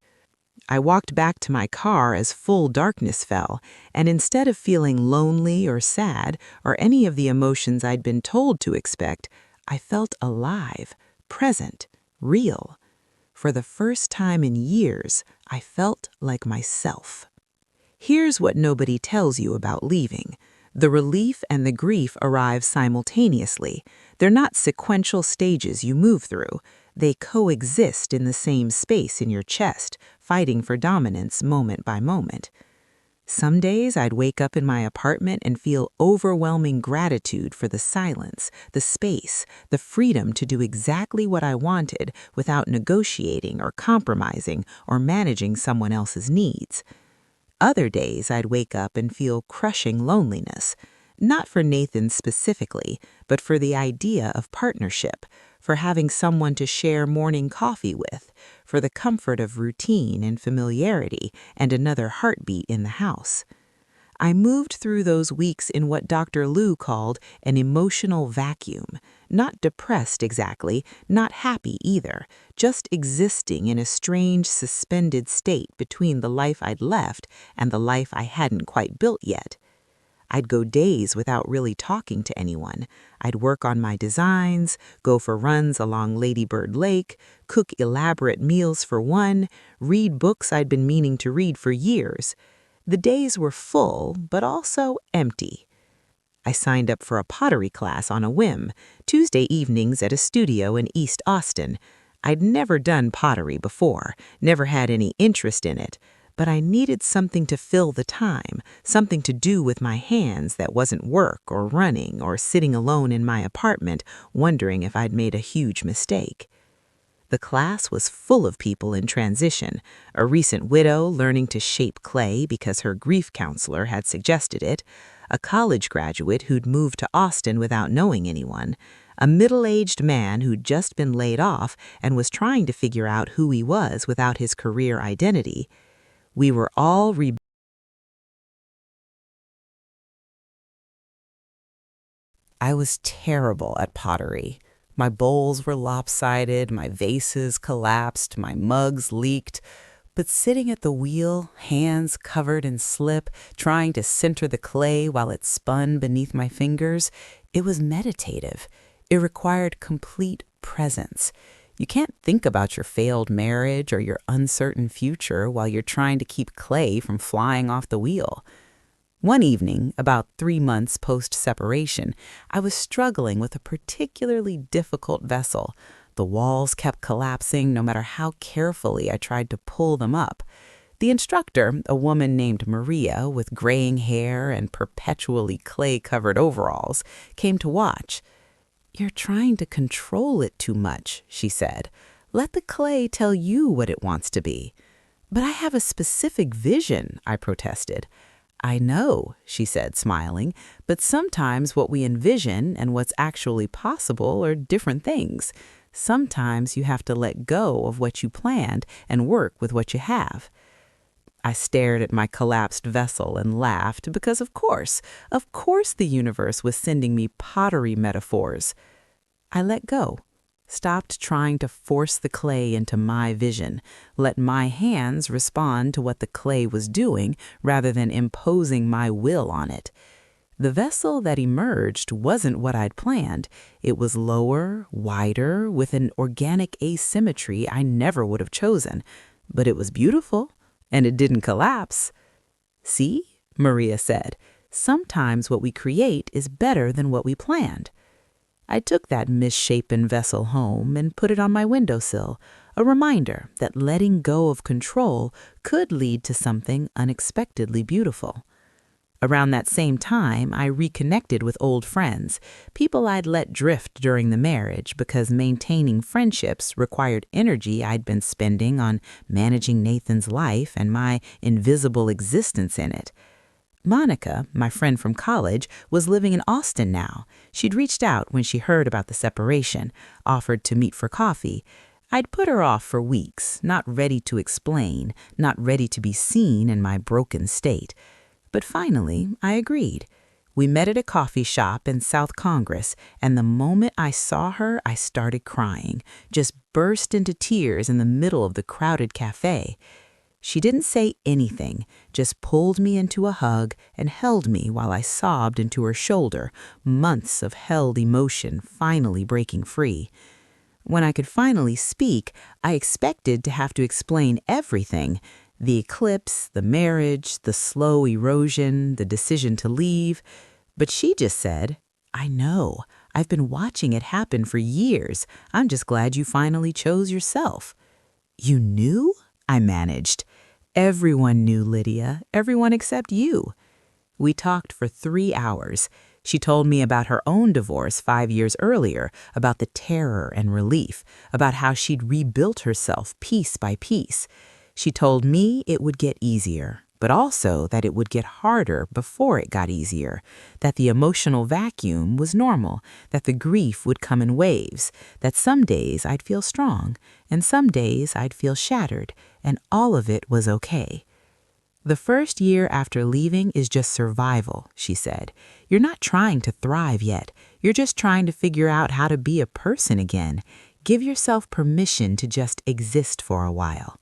I walked back to my car as full darkness fell, and instead of feeling lonely or sad or any of the emotions I'd been told to expect, I felt alive, present, real. For the first time in years, I felt like myself. Here's what nobody tells you about leaving. The relief and the grief arrive simultaneously. They're not sequential stages you move through. They coexist in the same space in your chest, fighting for dominance moment by moment. Some days I'd wake up in my apartment and feel overwhelming gratitude for the silence, the space, the freedom to do exactly what I wanted without negotiating or compromising or managing someone else's needs. Other days I'd wake up and feel crushing loneliness, not for Nathan specifically, but for the idea of partnership, for having someone to share morning coffee with, for the comfort of routine and familiarity and another heartbeat in the house. I moved through those weeks in what Dr. Liu called an emotional vacuum, not depressed exactly, not happy either, just existing in a strange suspended state between the life I'd left and the life I hadn't quite built yet. I'd go days without really talking to anyone. I'd work on my designs, go for runs along Lady Bird Lake, cook elaborate meals for one, read books I'd been meaning to read for years. The days were full, but also empty. I signed up for a pottery class on a whim, Tuesday evenings at a studio in East Austin. I'd never done pottery before, never had any interest in it, but I needed something to fill the time, something to do with my hands that wasn't work or running or sitting alone in my apartment wondering if I'd made a huge mistake. The class was full of people in transition, a recent widow learning to shape clay because her grief counselor had suggested it, a college graduate who'd moved to Austin without knowing anyone, a middle-aged man who'd just been laid off and was trying to figure out who he was without his career identity. We were all I was terrible at pottery. My bowls were lopsided, my vases collapsed, my mugs leaked. But sitting at the wheel, hands covered in slip, trying to center the clay while it spun beneath my fingers, it was meditative. It required complete presence. You can't think about your failed marriage or your uncertain future while you're trying to keep clay from flying off the wheel. One evening, about 3 months post-separation, I was struggling with a particularly difficult vessel. The walls kept collapsing no matter how carefully I tried to pull them up. The instructor, a woman named Maria with graying hair and perpetually clay-covered overalls, came to watch. "You're trying to control it too much," she said. "Let the clay tell you what it wants to be." "But I have a specific vision," I protested. "I know," she said, smiling, "but sometimes what we envision and what's actually possible are different things. Sometimes you have to let go of what you planned and work with what you have." I stared at my collapsed vessel and laughed because, of course the universe was sending me pottery metaphors. I let go. Stopped trying to force the clay into my vision, let my hands respond to what the clay was doing rather than imposing my will on it. The vessel that emerged wasn't what I'd planned. It was lower, wider, with an organic asymmetry I never would have chosen. But it was beautiful, and it didn't collapse. "See," Maria said, "sometimes what we create is better than what we planned." I took that misshapen vessel home and put it on my windowsill, a reminder that letting go of control could lead to something unexpectedly beautiful. Around that same time, I reconnected with old friends, people I'd let drift during the marriage because maintaining friendships required energy I'd been spending on managing Nathan's life and my invisible existence in it. Monica, my friend from college, was living in Austin now. She'd reached out when she heard about the separation, offered to meet for coffee. I'd put her off for weeks, not ready to explain, not ready to be seen in my broken state. But finally, I agreed. We met at a coffee shop in South Congress, and the moment I saw her, I started crying, just burst into tears in the middle of the crowded cafe. She didn't say anything, just pulled me into a hug and held me while I sobbed into her shoulder, months of held emotion finally breaking free. When I could finally speak, I expected to have to explain everything: the eclipse, the marriage, the slow erosion, the decision to leave. But she just said, "I know. I've been watching it happen for years. I'm just glad you finally chose yourself." "You knew?" I managed. "Everyone knew, Lydia. Everyone except you." We talked for 3 hours. She told me about her own divorce 5 years earlier, about the terror and relief, about how she'd rebuilt herself piece by piece. She told me it would get easier, but also that it would get harder before it got easier, that the emotional vacuum was normal, that the grief would come in waves, that some days I'd feel strong, and some days I'd feel shattered, and all of it was okay. "The first year after leaving is just survival," she said. "You're not trying to thrive yet. You're just trying to figure out how to be a person again. Give yourself permission to just exist for a while."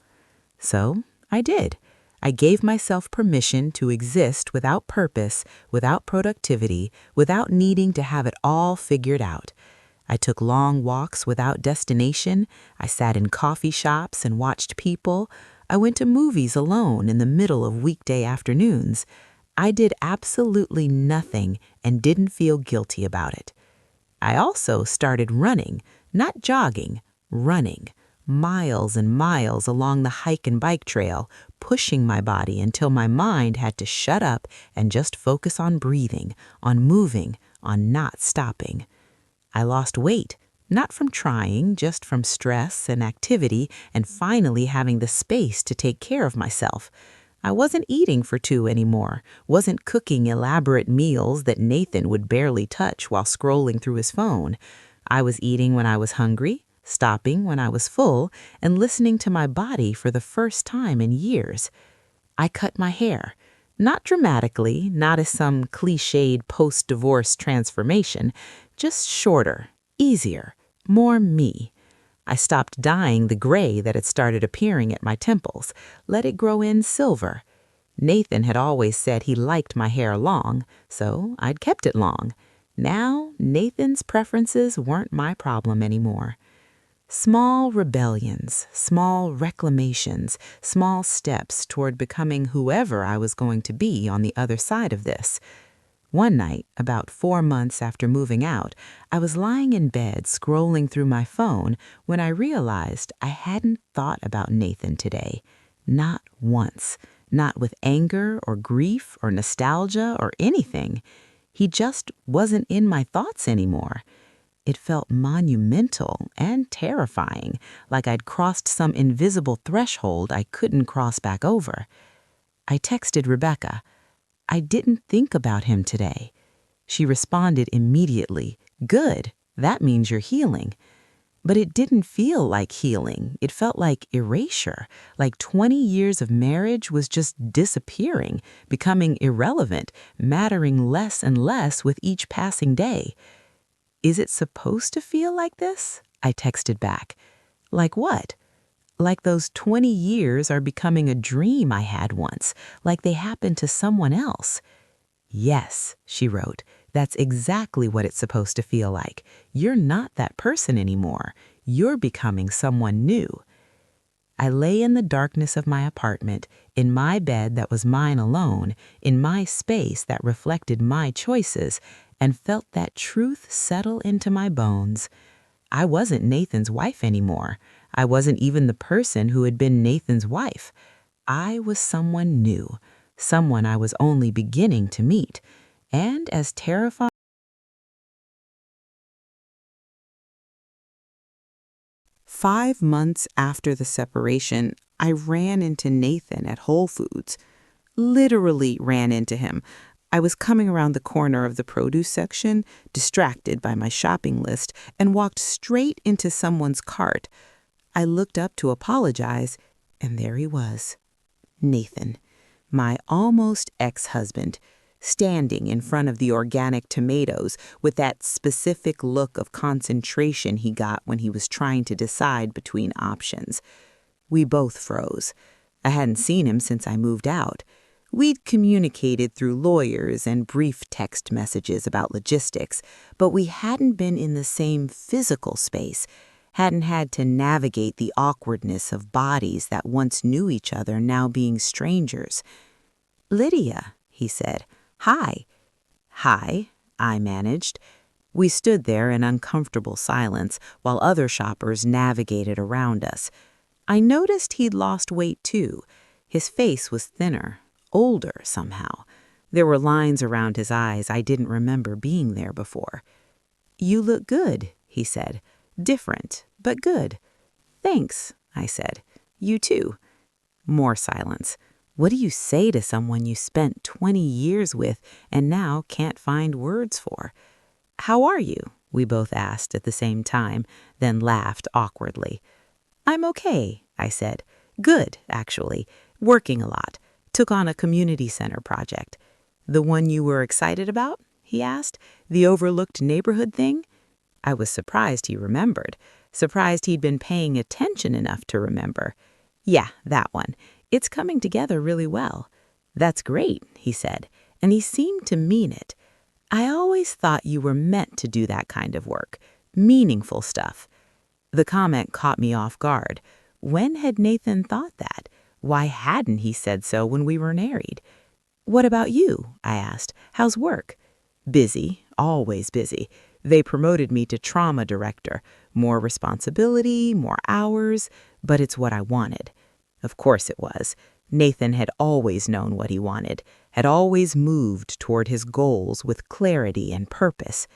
So I did. I gave myself permission to exist without purpose, without productivity, without needing to have it all figured out. I took long walks without destination. I sat in coffee shops and watched people. I went to movies alone in the middle of weekday afternoons. I did absolutely nothing and didn't feel guilty about it. I also started running, not jogging, running, miles and miles along the hike and bike trail, pushing my body until my mind had to shut up and just focus on breathing, on moving, on not stopping. I lost weight, not from trying, just from stress and activity and finally having the space to take care of myself. I wasn't eating for two anymore, wasn't cooking elaborate meals that Nathan would barely touch while scrolling through his phone. I was eating when I was hungry, stopping when I was full, and listening to my body for the first time in years. I cut my hair. Not dramatically, not as some cliched post-divorce transformation, just shorter, easier, more me. I stopped dyeing the gray that had started appearing at my temples, let it grow in silver. Nathan had always said he liked my hair long, so I'd kept it long. Now, Nathan's preferences weren't my problem anymore. Small rebellions, small reclamations, small steps toward becoming whoever I was going to be on the other side of this. One night, about 4 months after moving out, I was lying in bed scrolling through my phone when I realized I hadn't thought about Nathan today. Not once. Not with anger or grief or nostalgia or anything. He just wasn't in my thoughts anymore. It felt monumental and terrifying, like I'd crossed some invisible threshold I couldn't cross back over. I texted Rebecca. "I didn't think about him today." She responded immediately, "Good, that means you're healing." But it didn't feel like healing. It felt like erasure, like 20 years of marriage was just disappearing, becoming irrelevant, mattering less and less with each passing day. "Is it supposed to feel like this?" I texted back. "Like what?" "Like those 20 years are becoming a dream I had once, like they happened to someone else." "Yes," she wrote, "that's exactly what it's supposed to feel like. You're not that person anymore. You're becoming someone new." I lay in the darkness of my apartment, in my bed that was mine alone, in my space that reflected my choices, and felt that truth settle into my bones. I wasn't Nathan's wife anymore. I wasn't even the person who had been Nathan's wife. I was someone new, someone I was only beginning to meet, and as terrifying. 5 months after the separation, I ran into Nathan at Whole Foods. Literally ran into him. I was coming around the corner of the produce section, distracted by my shopping list, and walked straight into someone's cart. I looked up to apologize, and there he was. Nathan, my almost ex-husband, standing in front of the organic tomatoes with that specific look of concentration he got when he was trying to decide between options. We both froze. I hadn't seen him since I moved out. We'd communicated through lawyers and brief text messages about logistics, but we hadn't been in the same physical space, hadn't had to navigate the awkwardness of bodies that once knew each other now being strangers. "Lydia," he said. "Hi." "Hi," I managed. We stood there in uncomfortable silence while other shoppers navigated around us. I noticed he'd lost weight too. His face was thinner, older somehow. There were lines around his eyes I didn't remember being there before. "You look good," he said. "Different, but good." "Thanks," I said. "You too." More silence. What do you say to someone you spent 20 years with and now can't find words for? "How are you?" we both asked at the same time, then laughed awkwardly. "I'm okay," I said. "Good, actually. Working a lot. Took on a community center project." "The one you were excited about?" he asked. "The overlooked neighborhood thing?" I was surprised he remembered. Surprised he'd been paying attention enough to remember. "Yeah, that one. It's coming together really well." "That's great," he said, and he seemed to mean it. "I always thought you were meant to do that kind of work. Meaningful stuff." The comment caught me off guard. When had Nathan thought that? Why hadn't he said so when we were married? "What about you?" I asked. "How's work?" "Busy, always busy. They promoted me to trauma director. More responsibility, more hours, but it's what I wanted." Of course it was. Nathan had always known what he wanted, had always moved toward his goals with clarity and purpose.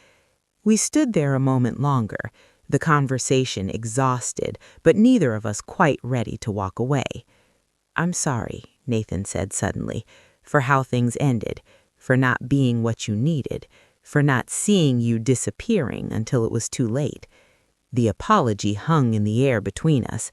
We stood there a moment longer, the conversation exhausted, but neither of us quite ready to walk away. "I'm sorry," Nathan said suddenly, "for how things ended, for not being what you needed, for not seeing you disappearing until it was too late." The apology hung in the air between us.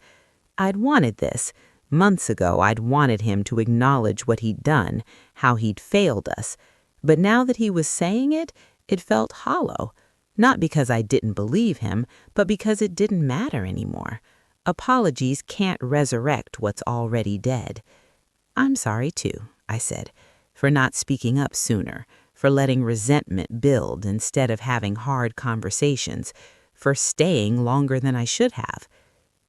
I'd wanted this. Months ago, I'd wanted him to acknowledge what he'd done, how he'd failed us. But now that he was saying it, it felt hollow. Not because I didn't believe him, but because it didn't matter anymore. Apologies can't resurrect what's already dead. "I'm sorry too," I said, "for not speaking up sooner, for letting resentment build instead of having hard conversations, for staying longer than I should have."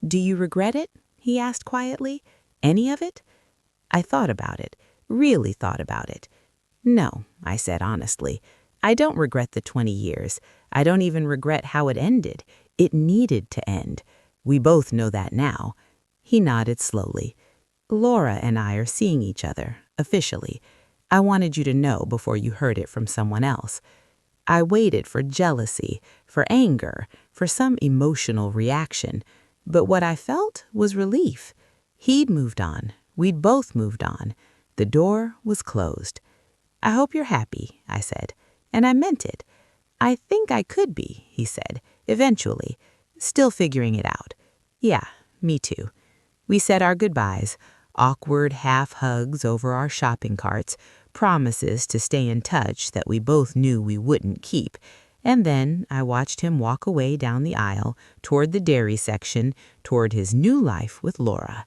"Do you regret it?" he asked quietly. "Any of it?" I thought about it, really thought about it. "No," I said honestly. "I don't regret the 20 years. I don't even regret how it ended. It needed to end. We both know that now." He nodded slowly. "Laura and I are seeing each other, officially. I wanted you to know before you heard it from someone else." I waited for jealousy, for anger, for some emotional reaction. But what I felt was relief. He'd moved on. We'd both moved on. The door was closed. "I hope you're happy," I said. And I meant it. "I think I could be," he said, "eventually. Still figuring it out." "Yeah, me too." We said our goodbyes, awkward half hugs over our shopping carts, promises to stay in touch that we both knew we wouldn't keep. And then I watched him walk away down the aisle toward the dairy section, toward his new life with Laura.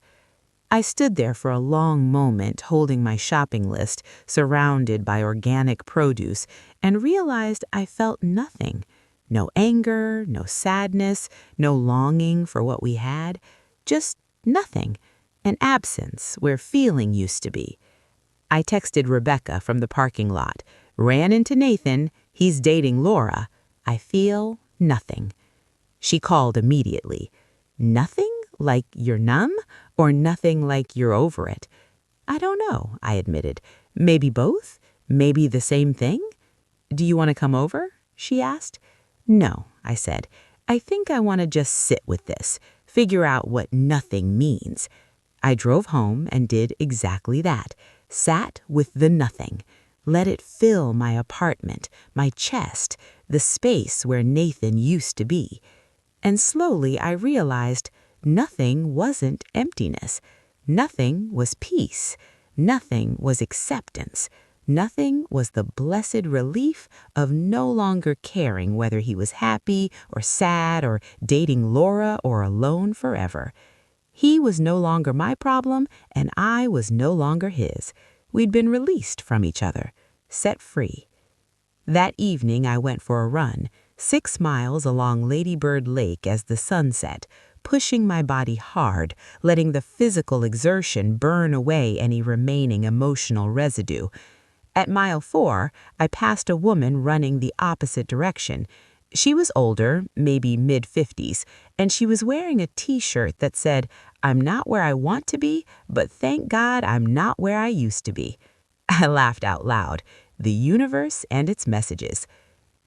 I stood there for a long moment holding my shopping list, surrounded by organic produce, and realized I felt nothing. No anger, no sadness, no longing for what we had. Just nothing. An absence where feeling used to be. I texted Rebecca from the parking lot. Ran into Nathan. He's dating Laura. I feel nothing. She called immediately. "Nothing? Like you're numb? Or nothing like you're over it?" "I don't know," I admitted. "Maybe both? Maybe the same thing?" "Do you want to come over?" she asked. "No," I said. "I think I want to just sit with this, figure out what nothing means." I drove home and did exactly that. Sat with the nothing. Let it fill my apartment, my chest, the space where Nathan used to be. And slowly I realized nothing wasn't emptiness. Nothing was peace. Nothing was acceptance. Nothing was the blessed relief of no longer caring whether he was happy or sad or dating Laura or alone forever. He was no longer my problem, and I was no longer his. We'd been released from each other, set free. That evening I went for a run, 6 miles along Lady Bird Lake as the sun set, pushing my body hard, letting the physical exertion burn away any remaining emotional residue. At mile 4, I passed a woman running the opposite direction. She was older, maybe mid-50s, and she was wearing a t-shirt that said, "I'm not where I want to be, but thank God I'm not where I used to be." I laughed out loud. The universe and its messages.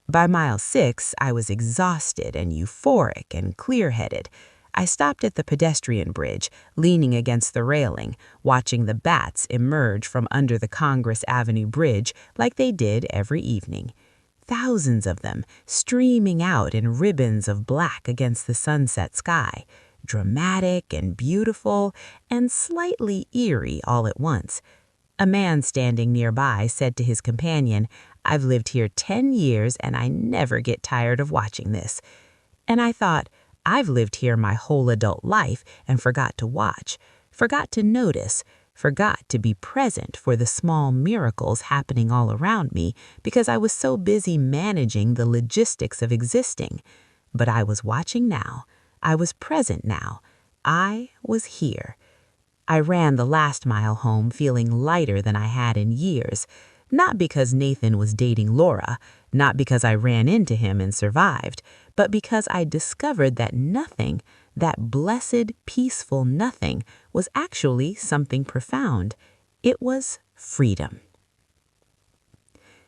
By mile 6, I was exhausted and euphoric and clear-headed. I stopped at the pedestrian bridge, leaning against the railing, watching the bats emerge from under the Congress Avenue Bridge like they did every evening. Thousands of them, streaming out in ribbons of black against the sunset sky, dramatic and beautiful and slightly eerie all at once. A man standing nearby said to his companion, "I've lived here 10 years and I never get tired of watching this." And I thought, I've lived here my whole adult life and forgot to watch, forgot to notice, forgot to be present for the small miracles happening all around me because I was so busy managing the logistics of existing. But I was watching now. I was present now. I was here. I ran the last mile home feeling lighter than I had in years, not because Nathan was dating Laura, not because I ran into him and survived, but because I discovered that nothing, that blessed, peaceful nothing, was actually something profound. It was freedom.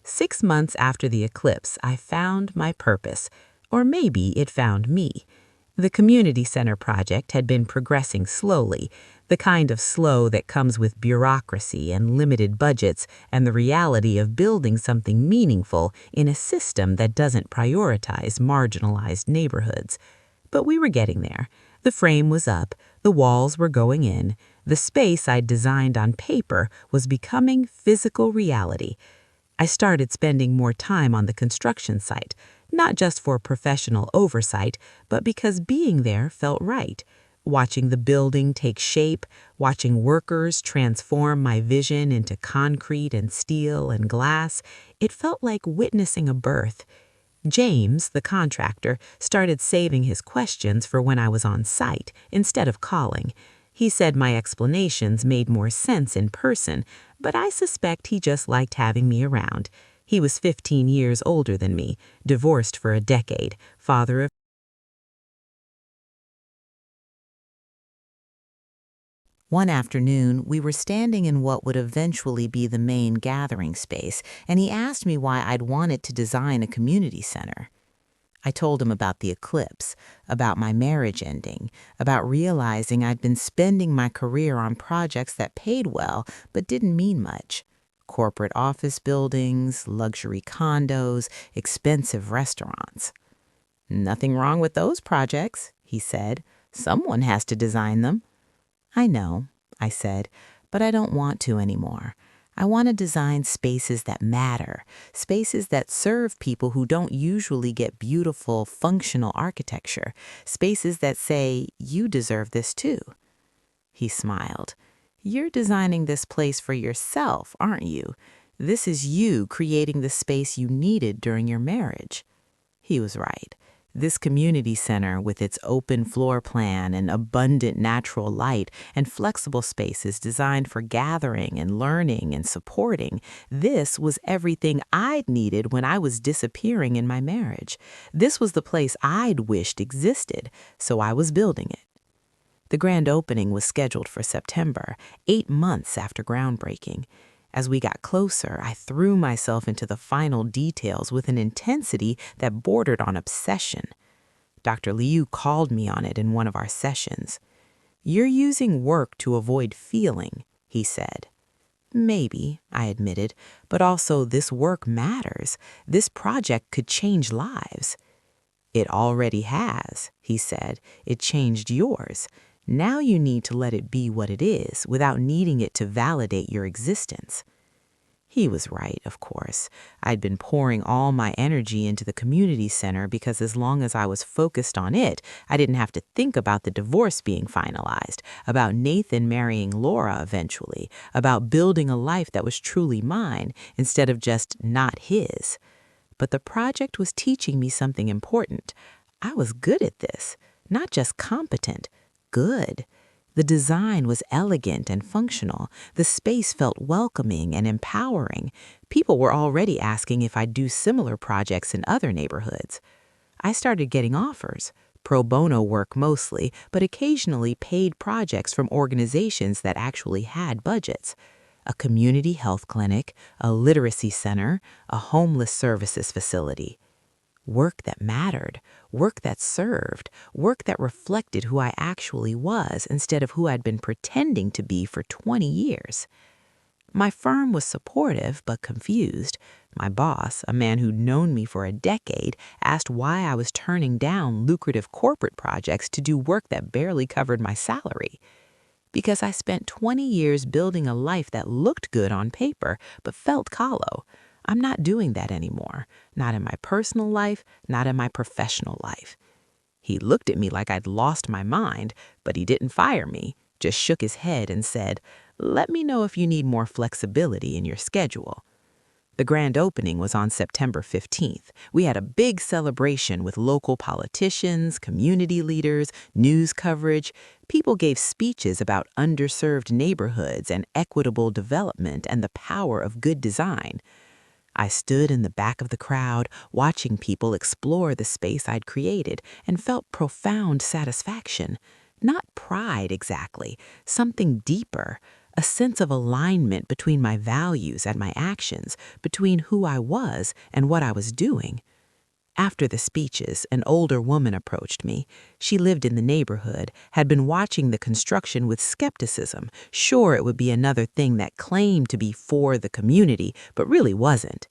6 months after the eclipse, I found my purpose, or maybe it found me. The community center project had been progressing slowly, the kind of slow that comes with bureaucracy and limited budgets and the reality of building something meaningful in a system that doesn't prioritize marginalized neighborhoods. But we were getting there. The frame was up, the walls were going in, the space I'd designed on paper was becoming physical reality. I started spending more time on the construction site, not just for professional oversight, but because being there felt right. Watching the building take shape, watching workers transform my vision into concrete and steel and glass, it felt like witnessing a birth. James, the contractor, started saving his questions for when I was on site instead of calling. He said my explanations made more sense in person, but I suspect he just liked having me around. He was 15 years older than me, divorced for a decade, father of. One afternoon, we were standing in what would eventually be the main gathering space, and he asked me why I'd wanted to design a community center. I told him about the eclipse, about my marriage ending, about realizing I'd been spending my career on projects that paid well but didn't mean much. Corporate office buildings, luxury condos, expensive restaurants. "Nothing wrong with those projects," he said. "Someone has to design them." "I know," I said, "but I don't want to anymore. I want to design spaces that matter, spaces that serve people who don't usually get beautiful, functional architecture, spaces that say, you deserve this too." He smiled. "You're designing this place for yourself, aren't you? This is you creating the space you needed during your marriage." He was right. This community center, with its open floor plan and abundant natural light and flexible spaces designed for gathering and learning and supporting, this was everything I'd needed when I was disappearing in my marriage. This was the place I'd wished existed, so I was building it. The grand opening was scheduled for September, 8 months after groundbreaking. As we got closer, I threw myself into the final details with an intensity that bordered on obsession. Dr. Liu called me on it in one of our sessions. "You're using work to avoid feeling," he said. "Maybe," I admitted, "but also this work matters. This project could change lives." "It already has," he said. "It changed yours. Now you need to let it be what it is without needing it to validate your existence." He was right, of course. I'd been pouring all my energy into the community center because as long as I was focused on it, I didn't have to think about the divorce being finalized, about Nathan marrying Laura eventually, about building a life that was truly mine instead of just not his. But the project was teaching me something important. I was good at this, not just competent, good. The design was elegant and functional. The space felt welcoming and empowering. People were already asking if I'd do similar projects in other neighborhoods. I started getting offers, pro bono work mostly, but occasionally paid projects from organizations that actually had budgets. A community health clinic, a literacy center, a homeless services facility. Work that mattered, work that served, work that reflected who I actually was instead of who I'd been pretending to be for 20 years. My firm was supportive but confused. My boss, a man who'd known me for a decade, asked why I was turning down lucrative corporate projects to do work that barely covered my salary. Because I spent 20 years building a life that looked good on paper but felt hollow. I'm not doing that anymore. Not in my personal life, not in my professional life. He looked at me like I'd lost my mind, but he didn't fire me, just shook his head and said, "Let me know if you need more flexibility in your schedule." The grand opening was on September 15th. We had a big celebration with local politicians, community leaders, news coverage. People gave speeches about underserved neighborhoods and equitable development and the power of good design. I stood in the back of the crowd, watching people explore the space I'd created, and felt profound satisfaction. Not pride exactly, something deeper, a sense of alignment between my values and my actions, between who I was and what I was doing. After the speeches, an older woman approached me. She lived in the neighborhood, had been watching the construction with skepticism, sure it would be another thing that claimed to be for the community, but really wasn't.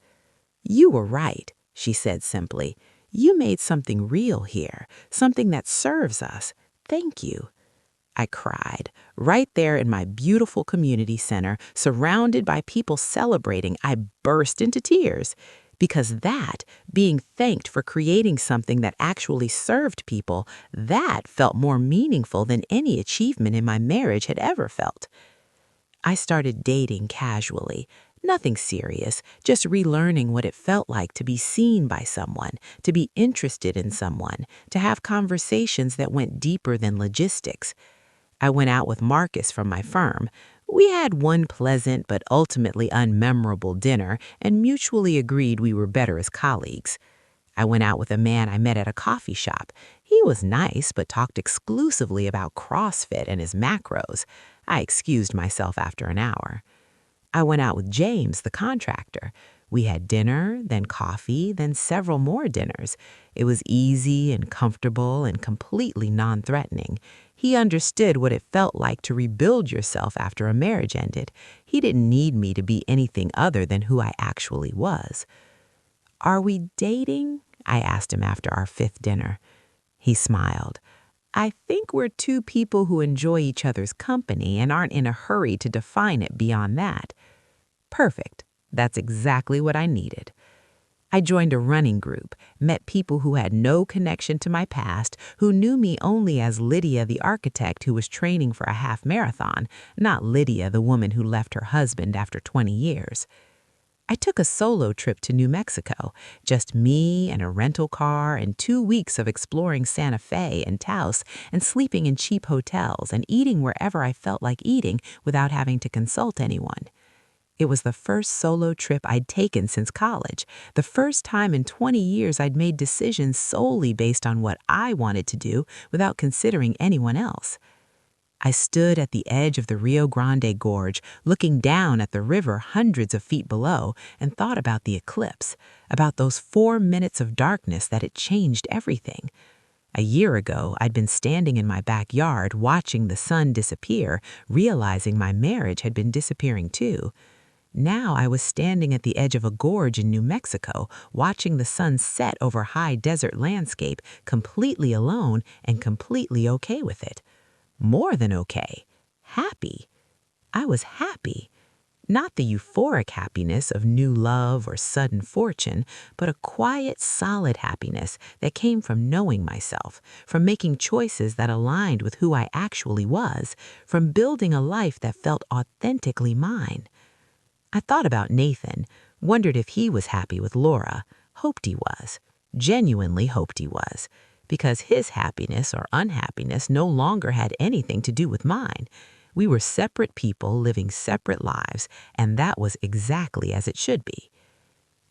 "You were right," she said simply. "You made something real here, something that serves us. Thank you." I cried, right there in my beautiful community center, surrounded by people celebrating. I burst into tears. Because that, being thanked for creating something that actually served people, that felt more meaningful than any achievement in my marriage had ever felt. I started dating casually. Nothing serious, just relearning what it felt like to be seen by someone, to be interested in someone, to have conversations that went deeper than logistics. I went out with Marcus from my firm. We had one pleasant but ultimately unmemorable dinner and mutually agreed we were better as colleagues. I went out with a man I met at a coffee shop. He was nice but talked exclusively about CrossFit and his macros. I excused myself after an hour. I went out with James, the contractor. We had dinner, then coffee, then several more dinners. It was easy and comfortable and completely non-threatening. He understood what it felt like to rebuild yourself after a marriage ended. He didn't need me to be anything other than who I actually was. "Are we dating?" I asked him after our fifth dinner. He smiled. "I think we're two people who enjoy each other's company and aren't in a hurry to define it beyond that." Perfect. That's exactly what I needed. I joined a running group, met people who had no connection to my past, who knew me only as Lydia the architect who was training for a half marathon, not Lydia the woman who left her husband after 20 years. I took a solo trip to New Mexico, just me and a rental car and 2 weeks of exploring Santa Fe and Taos and sleeping in cheap hotels and eating wherever I felt like eating without having to consult anyone. It was the first solo trip I'd taken since college, the first time in 20 years I'd made decisions solely based on what I wanted to do without considering anyone else. I stood at the edge of the Rio Grande Gorge, looking down at the river hundreds of feet below, and thought about the eclipse, about those 4 minutes of darkness that had changed everything. A year ago, I'd been standing in my backyard watching the sun disappear, realizing my marriage had been disappearing too. Now I was standing at the edge of a gorge in New Mexico, watching the sun set over high desert landscape, completely alone and completely okay with it. More than okay. Happy. I was happy. Not the euphoric happiness of new love or sudden fortune, but a quiet, solid happiness that came from knowing myself, from making choices that aligned with who I actually was, from building a life that felt authentically mine. I thought about Nathan, wondered if he was happy with Laura, hoped he was, genuinely hoped he was, because his happiness or unhappiness no longer had anything to do with mine. We were separate people living separate lives, and that was exactly as it should be.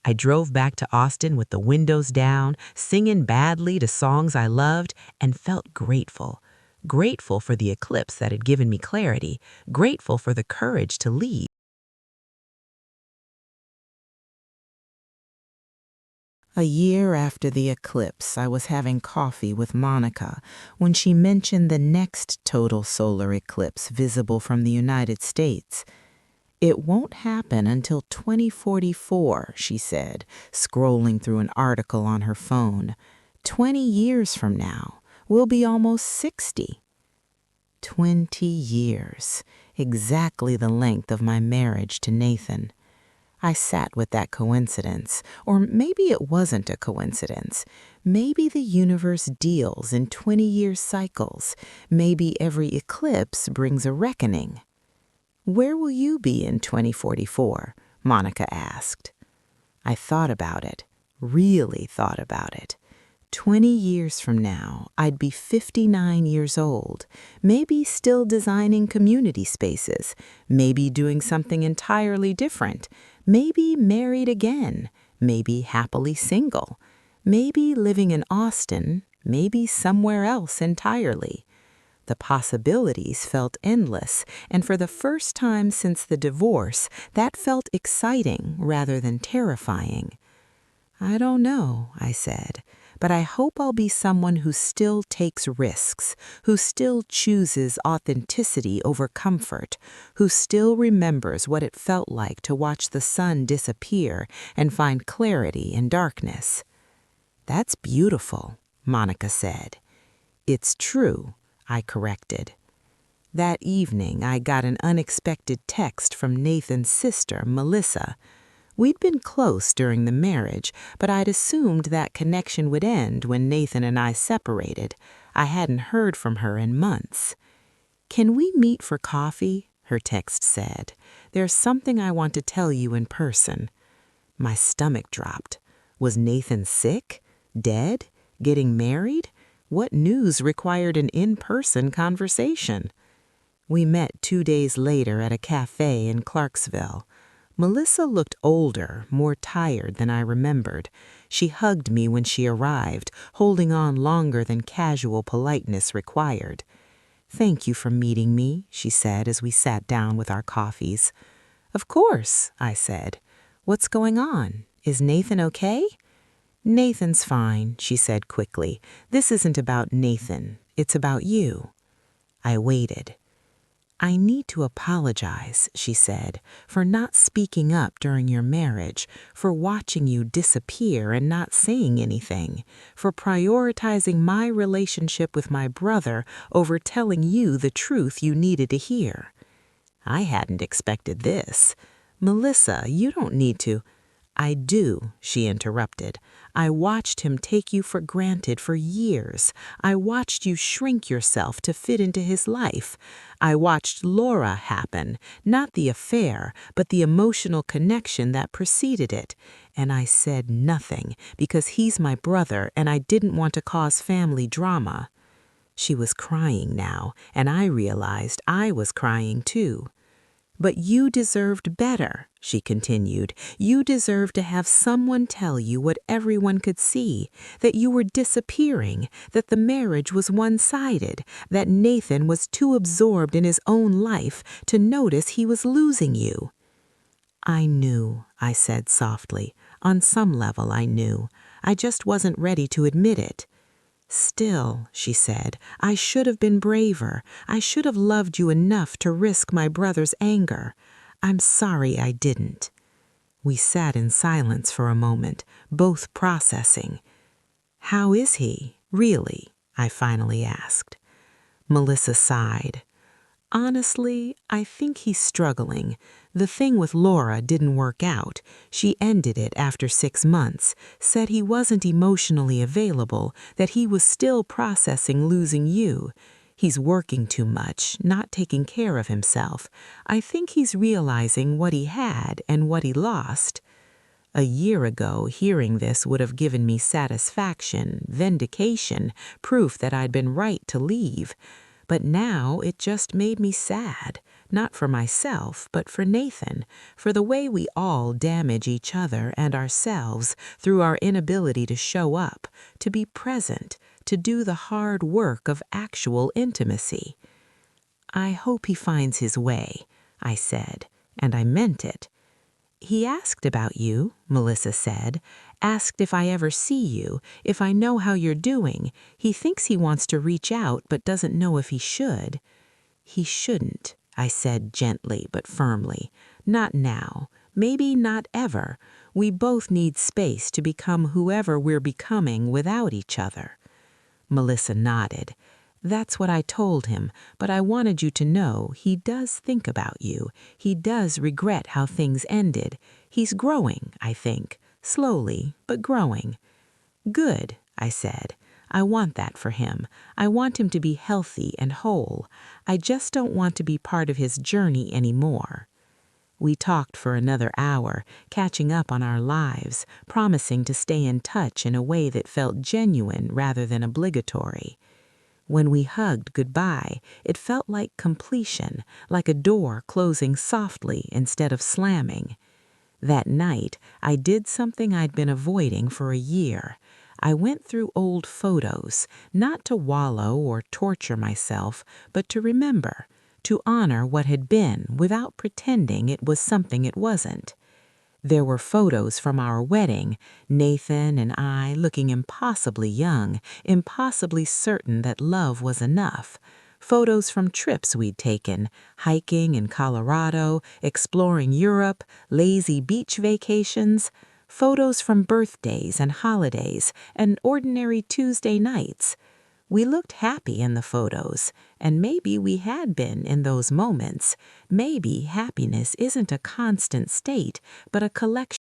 I drove back to Austin with the windows down, singing badly to songs I loved, and felt grateful. Grateful for the eclipse that had given me clarity, grateful for the courage to leave. A year after the eclipse, I was having coffee with Monica when she mentioned the next total solar eclipse visible from the United States. It won't happen until 2044, she said, scrolling through an article on her phone. 20 years from now, we'll be almost 60. 20 years, exactly the length of my marriage to Nathan. I sat with that coincidence, or maybe it wasn't a coincidence. Maybe the universe deals in 20-year cycles. Maybe every eclipse brings a reckoning. Where will you be in 2044? Monica asked. I thought about it, really thought about it. 20 years from now, I'd be 59 years old, maybe still designing community spaces, maybe doing something entirely different, maybe married again, maybe happily single, maybe living in Austin, maybe somewhere else entirely. The possibilities felt endless, and for the first time since the divorce, that felt exciting rather than terrifying. I don't know, I said, but I hope I'll be someone who still takes risks, who still chooses authenticity over comfort, who still remembers what it felt like to watch the sun disappear and find clarity in darkness. That's beautiful, Monica said. It's true, I corrected. That evening, I got an unexpected text from Nathan's sister, Melissa. We'd been close during the marriage, but I'd assumed that connection would end when Nathan and I separated. I hadn't heard from her in months. "Can we meet for coffee?" her text said. "There's something I want to tell you in person." My stomach dropped. Was Nathan sick? Dead? Getting married? What news required an in-person conversation? We met 2 days later at a cafe in Clarksville. Melissa looked older, more tired than I remembered. She hugged me when she arrived, holding on longer than casual politeness required. "Thank you for meeting me," she said as we sat down with our coffees. "Of course," I said. "What's going on? Is Nathan okay?" "Nathan's fine," she said quickly. "This isn't about Nathan. It's about you." I waited. "I need to apologize," she said, "for not speaking up during your marriage, for watching you disappear and not saying anything, for prioritizing my relationship with my brother over telling you the truth you needed to hear." I hadn't expected this. "Melissa, you don't need to—" "I do," she interrupted. "I watched him take you for granted for years. I watched you shrink yourself to fit into his life. I watched Laura happen, not the affair, but the emotional connection that preceded it. And I said nothing because he's my brother and I didn't want to cause family drama." She was crying now, and I realized I was crying too. "But you deserved better," she continued. "You deserved to have someone tell you what everyone could see, that you were disappearing, that the marriage was one-sided, that Nathan was too absorbed in his own life to notice he was losing you." "I knew," I said softly. "On some level I knew. I just wasn't ready to admit it." "Still," she said, "I should have been braver. I should have loved you enough to risk my brother's anger. I'm sorry I didn't." We sat in silence for a moment, both processing. "How is he, really?" I finally asked. Melissa sighed. "Honestly, I think he's struggling. The thing with Laura didn't work out. She ended it after 6 months, said he wasn't emotionally available, that he was still processing losing you. He's working too much, not taking care of himself. I think he's realizing what he had and what he lost. A year ago, hearing this would have given me satisfaction, vindication, proof that I'd been right to leave. But now it just made me sad, not for myself, but for Nathan, for the way we all damage each other and ourselves through our inability to show up, to be present, to do the hard work of actual intimacy. I hope he finds his way, I said, and I meant it. He asked about you, Melissa said, asked if I ever see you, if I know how you're doing. He thinks he wants to reach out but doesn't know if he should. He shouldn't, I said gently but firmly. Not now, maybe not ever. We both need space to become whoever we're becoming without each other. Melissa nodded. That's what I told him, but I wanted you to know he does think about you. He does regret how things ended. He's growing, I think, slowly, but growing. Good, I said. I want that for him. I want him to be healthy and whole. I just don't want to be part of his journey anymore. We talked for another hour, catching up on our lives, promising to stay in touch in a way that felt genuine rather than obligatory. When we hugged goodbye, it felt like completion, like a door closing softly instead of slamming. That night, I did something I'd been avoiding for a year. I went through old photos, not to wallow or torture myself, but to remember, to honor what had been without pretending it was something it wasn't. There were photos from our wedding, Nathan and I looking impossibly young, impossibly certain that love was enough. Photos from trips we'd taken, hiking in Colorado, exploring Europe, lazy beach vacations. Photos from birthdays and holidays and ordinary Tuesday nights. We looked happy in the photos, and maybe we had been in those moments. Maybe happiness isn't a constant state, but a collection.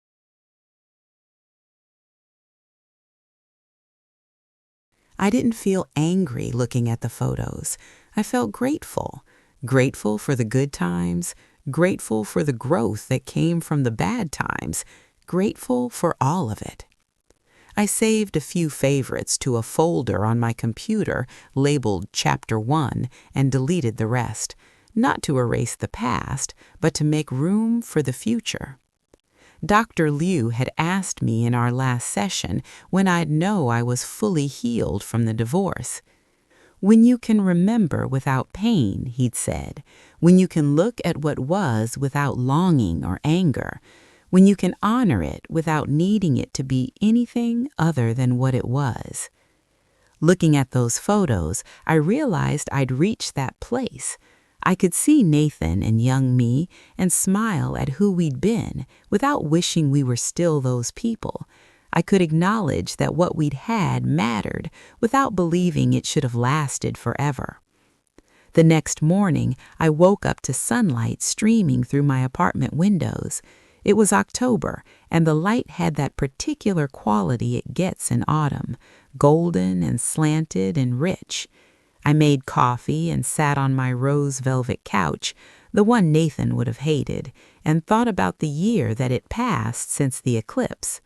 I didn't feel angry looking at the photos. I felt grateful. Grateful for the good times, grateful for the growth that came from the bad times, grateful for all of it. I saved a few favorites to a folder on my computer labeled Chapter 1 and deleted the rest, not to erase the past, but to make room for the future. Dr. Liu had asked me in our last session when I'd know I was fully healed from the divorce. When you can remember without pain, he'd said, when you can look at what was without longing or anger, when you can honor it without needing it to be anything other than what it was. Looking at those photos, I realized I'd reached that place. I could see Nathan and young me and smile at who we'd been without wishing we were still those people. I could acknowledge that what we'd had mattered without believing it should have lasted forever. The next morning, I woke up to sunlight streaming through my apartment windows. It was October, and the light had that particular quality it gets in autumn, golden and slanted and rich. I made coffee and sat on my rose velvet couch, the one Nathan would have hated, and thought about the year that had passed since the eclipse.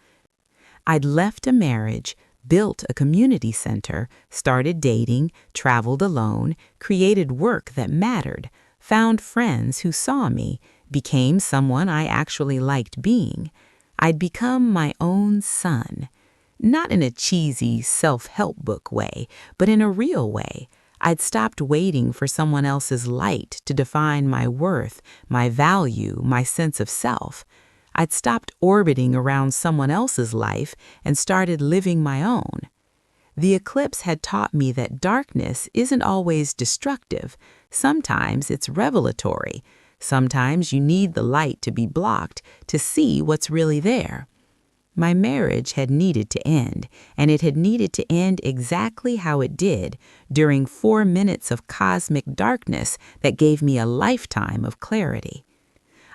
I'd left a marriage, built a community center, started dating, traveled alone, created work that mattered, found friends who saw me, became someone I actually liked being. I'd become my own son. Not in a cheesy self-help book way, but in a real way. I'd stopped waiting for someone else's light to define my worth, my value, my sense of self. I'd stopped orbiting around someone else's life and started living my own. The eclipse had taught me that darkness isn't always destructive. Sometimes it's revelatory. Sometimes you need the light to be blocked to see what's really there. My marriage had needed to end, and it had needed to end exactly how it did, during 4 minutes of cosmic darkness that gave me a lifetime of clarity.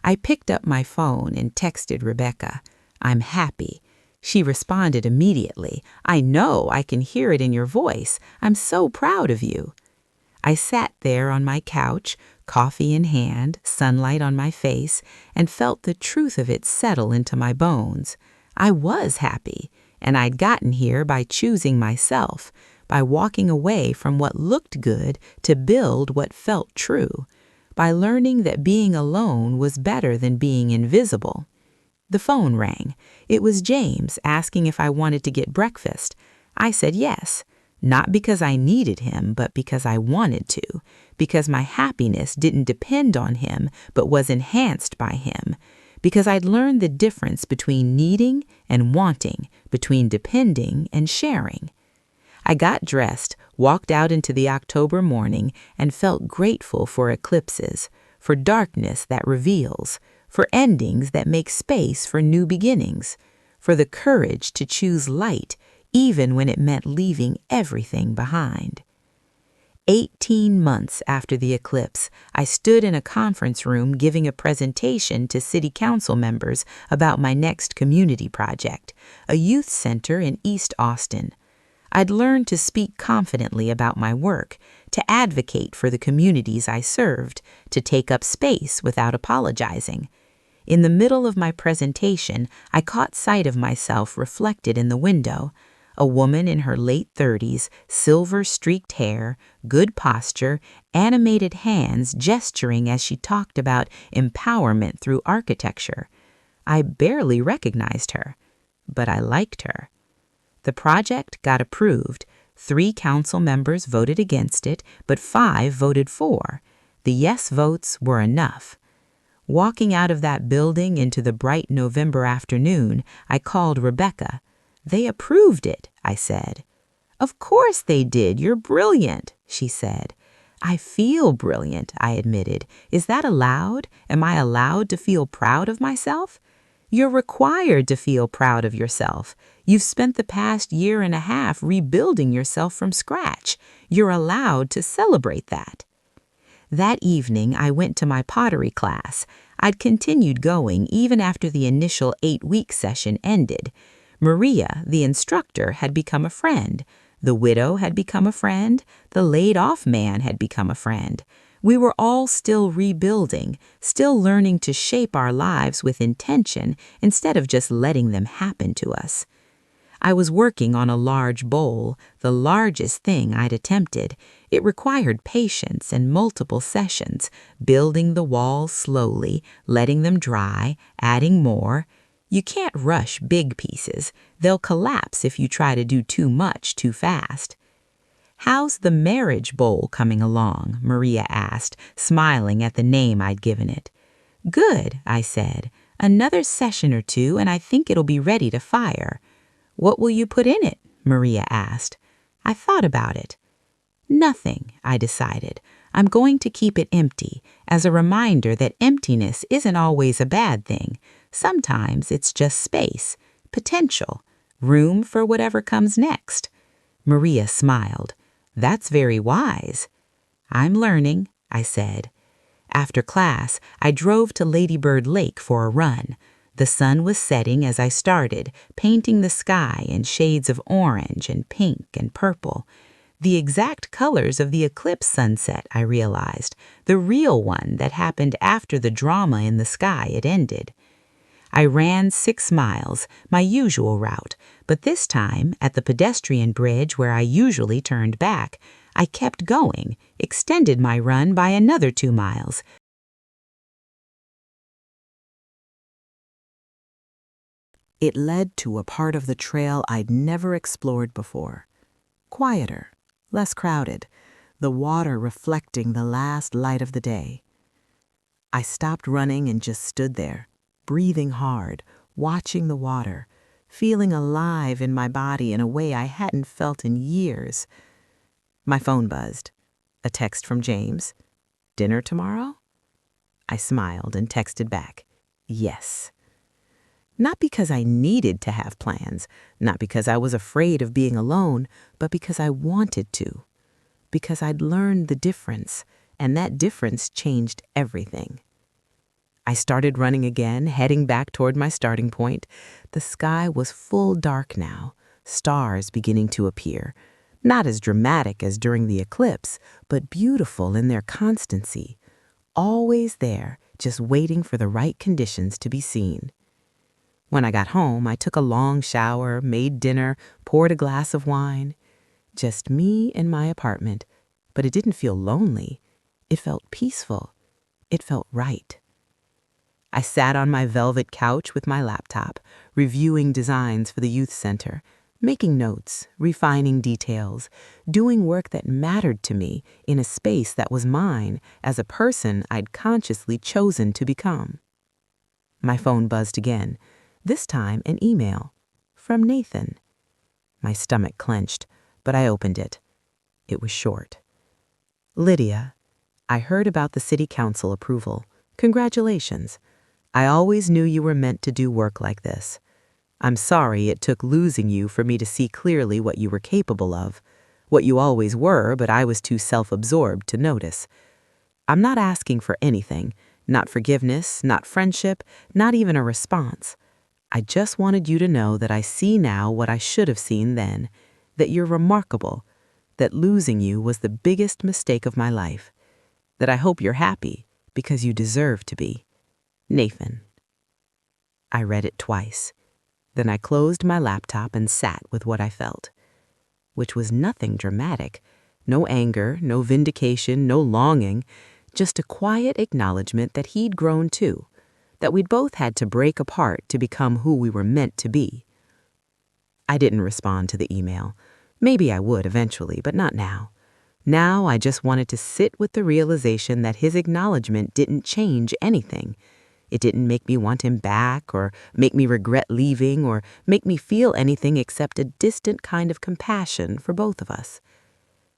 I picked up my phone and texted Rebecca, "I'm happy." She responded immediately, "I know, I can hear it in your voice. I'm so proud of you." I sat there on my couch, coffee in hand, sunlight on my face, and felt the truth of it settle into my bones. I was happy, and I'd gotten here by choosing myself, by walking away from what looked good to build what felt true, by learning that being alone was better than being invisible. The phone rang. It was James asking if I wanted to get breakfast. I said yes. Not because I needed him, but because I wanted to, because my happiness didn't depend on him, but was enhanced by him, because I'd learned the difference between needing and wanting, between depending and sharing. I got dressed, walked out into the October morning, and felt grateful for eclipses, for darkness that reveals, for endings that make space for new beginnings, for the courage to choose light even when it meant leaving everything behind. 18 months after the eclipse, I stood in a conference room giving a presentation to city council members about my next community project, a youth center in East Austin. I'd learned to speak confidently about my work, to advocate for the communities I served, to take up space without apologizing. In the middle of my presentation, I caught sight of myself reflected in the window. A woman in her late 30s, silver-streaked hair, good posture, animated hands gesturing as she talked about empowerment through architecture. I barely recognized her, but I liked her. The project got approved. 3 council members voted against it, but 5 voted for. The yes votes were enough. Walking out of that building into the bright November afternoon, I called Rebecca. "They approved it," I said. "Of course they did. You're brilliant," she said. "I feel brilliant," I admitted. "Is that allowed? Am I allowed to feel proud of myself?" "You're required to feel proud of yourself. You've spent the past year and a half rebuilding yourself from scratch. You're allowed to celebrate that." That evening, I went to my pottery class. I'd continued going even after the initial 8-week session ended. Maria, the instructor, had become a friend. The widow had become a friend. The laid-off man had become a friend. We were all still rebuilding, still learning to shape our lives with intention instead of just letting them happen to us. I was working on a large bowl, the largest thing I'd attempted. It required patience and multiple sessions, building the walls slowly, letting them dry, adding more. You can't rush big pieces. They'll collapse if you try to do too much too fast. "How's the marriage bowl coming along?" Maria asked, smiling at the name I'd given it. "Good," I said. "Another session or 2 and I think it'll be ready to fire." "What will you put in it?" Maria asked. I thought about it. "Nothing," I decided. "I'm going to keep it empty, as a reminder that emptiness isn't always a bad thing. Sometimes it's just space, potential, room for whatever comes next." Maria smiled. "That's very wise." "I'm learning," I said. After class, I drove to Ladybird Lake for a run. The sun was setting as I started, painting the sky in shades of orange and pink and purple. The exact colors of the eclipse sunset, I realized, the real one that happened after the drama in the sky had ended. I ran 6 miles, my usual route, but this time, at the pedestrian bridge where I usually turned back, I kept going, extended my run by another 2 miles. It led to a part of the trail I'd never explored before. Quieter, less crowded, the water reflecting the last light of the day. I stopped running and just stood there, breathing hard, watching the water, feeling alive in my body in a way I hadn't felt in years. My phone buzzed. A text from James. "Dinner tomorrow?" I smiled and texted back, "Yes." Not because I needed to have plans, not because I was afraid of being alone, but because I wanted to. Because I'd learned the difference, and that difference changed everything. I started running again, heading back toward my starting point. The sky was full dark now, stars beginning to appear. Not as dramatic as during the eclipse, but beautiful in their constancy. Always there, just waiting for the right conditions to be seen. When I got home, I took a long shower, made dinner, poured a glass of wine. Just me in my apartment, but it didn't feel lonely. It felt peaceful. It felt right. I sat on my velvet couch with my laptop, reviewing designs for the youth center, making notes, refining details, doing work that mattered to me in a space that was mine as a person I'd consciously chosen to become. My phone buzzed again, this time an email from Nathan. My stomach clenched, but I opened it. It was short. Lydia, I heard about the city council approval. Congratulations. I always knew you were meant to do work like this. I'm sorry it took losing you for me to see clearly what you were capable of, what you always were, but I was too self-absorbed to notice. I'm not asking for anything, not forgiveness, not friendship, not even a response. I just wanted you to know that I see now what I should have seen then, that you're remarkable, that losing you was the biggest mistake of my life, that I hope you're happy because you deserve to be. Nathan. I read it twice. Then I closed my laptop and sat with what I felt, which was nothing dramatic, no anger, no vindication, no longing, just a quiet acknowledgement that he'd grown too, that we'd both had to break apart to become who we were meant to be. I didn't respond to the email. Maybe I would eventually, but not now. Now I just wanted to sit with the realization that his acknowledgement didn't change anything. It didn't make me want him back or make me regret leaving or make me feel anything except a distant kind of compassion for both of us.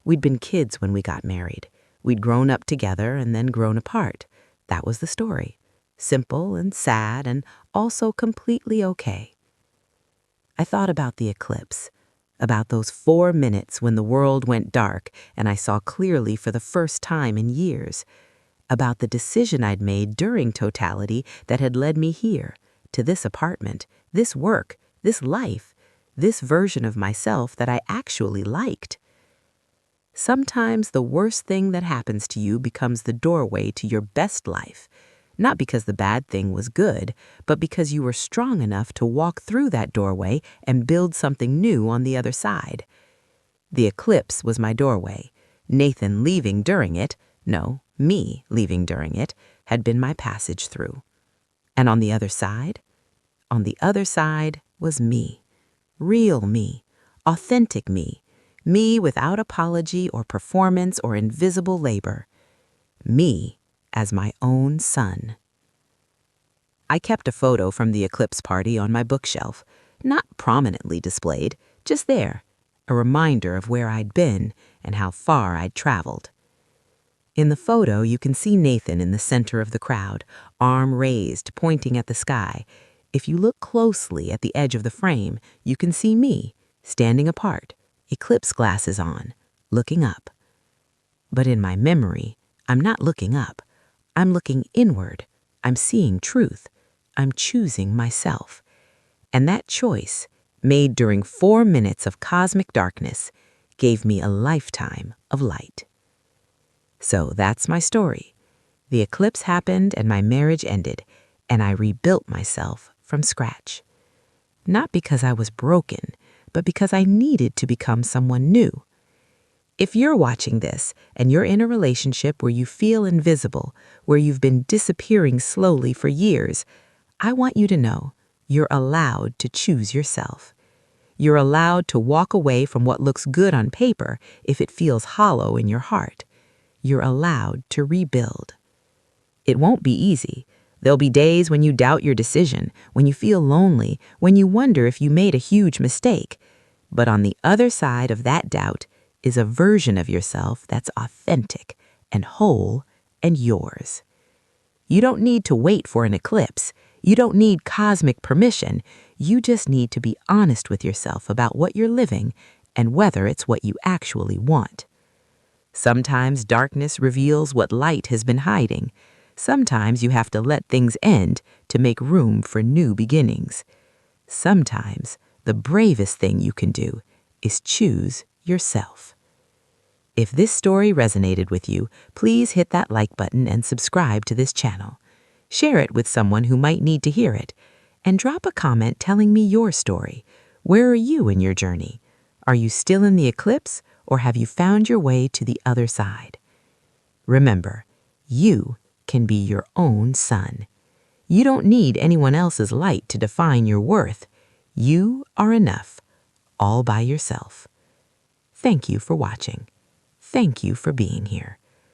We'd been kids when we got married. We'd grown up together and then grown apart. That was the story. Simple and sad and also completely okay. I thought about the eclipse, about those 4 minutes when the world went dark and I saw clearly for the first time in years, about the decision I'd made during totality that had led me here, to this apartment, this work, this life, this version of myself that I actually liked. Sometimes the worst thing that happens to you becomes the doorway to your best life, not because the bad thing was good, but because you were strong enough to walk through that doorway and build something new on the other side. The eclipse was my doorway. Nathan leaving during it, no, me leaving during it, had been my passage through. And on the other side? On the other side was me. Real me. Authentic me. Me without apology or performance or invisible labor. Me as my own son. I kept a photo from the eclipse party on my bookshelf, not prominently displayed, just there, a reminder of where I'd been and how far I'd traveled. In the photo, you can see Nathan in the center of the crowd, arm raised, pointing at the sky. If you look closely at the edge of the frame, you can see me, standing apart, eclipse glasses on, looking up. But in my memory, I'm not looking up. I'm looking inward. I'm seeing truth. I'm choosing myself. And that choice, made during 4 minutes of cosmic darkness, gave me a lifetime of light. So that's my story. The eclipse happened and my marriage ended, and I rebuilt myself from scratch. Not because I was broken, but because I needed to become someone new. If you're watching this and you're in a relationship where you feel invisible, where you've been disappearing slowly for years, I want you to know you're allowed to choose yourself. You're allowed to walk away from what looks good on paper if it feels hollow in your heart. You're allowed to rebuild. It won't be easy. There'll be days when you doubt your decision, when you feel lonely, when you wonder if you made a huge mistake. But on the other side of that doubt is a version of yourself that's authentic and whole and yours. You don't need to wait for an eclipse. You don't need cosmic permission. You just need to be honest with yourself about what you're living and whether it's what you actually want. Sometimes darkness reveals what light has been hiding. Sometimes you have to let things end to make room for new beginnings. Sometimes the bravest thing you can do is choose yourself. If this story resonated with you, please hit that like button and subscribe to this channel. Share it with someone who might need to hear it, and drop a comment telling me your story. Where are you in your journey? Are you still in the eclipse, or have you found your way to the other side? Remember, you can be your own sun. You don't need anyone else's light to define your worth. You are enough, all by yourself. Thank you for watching. Thank you for being here.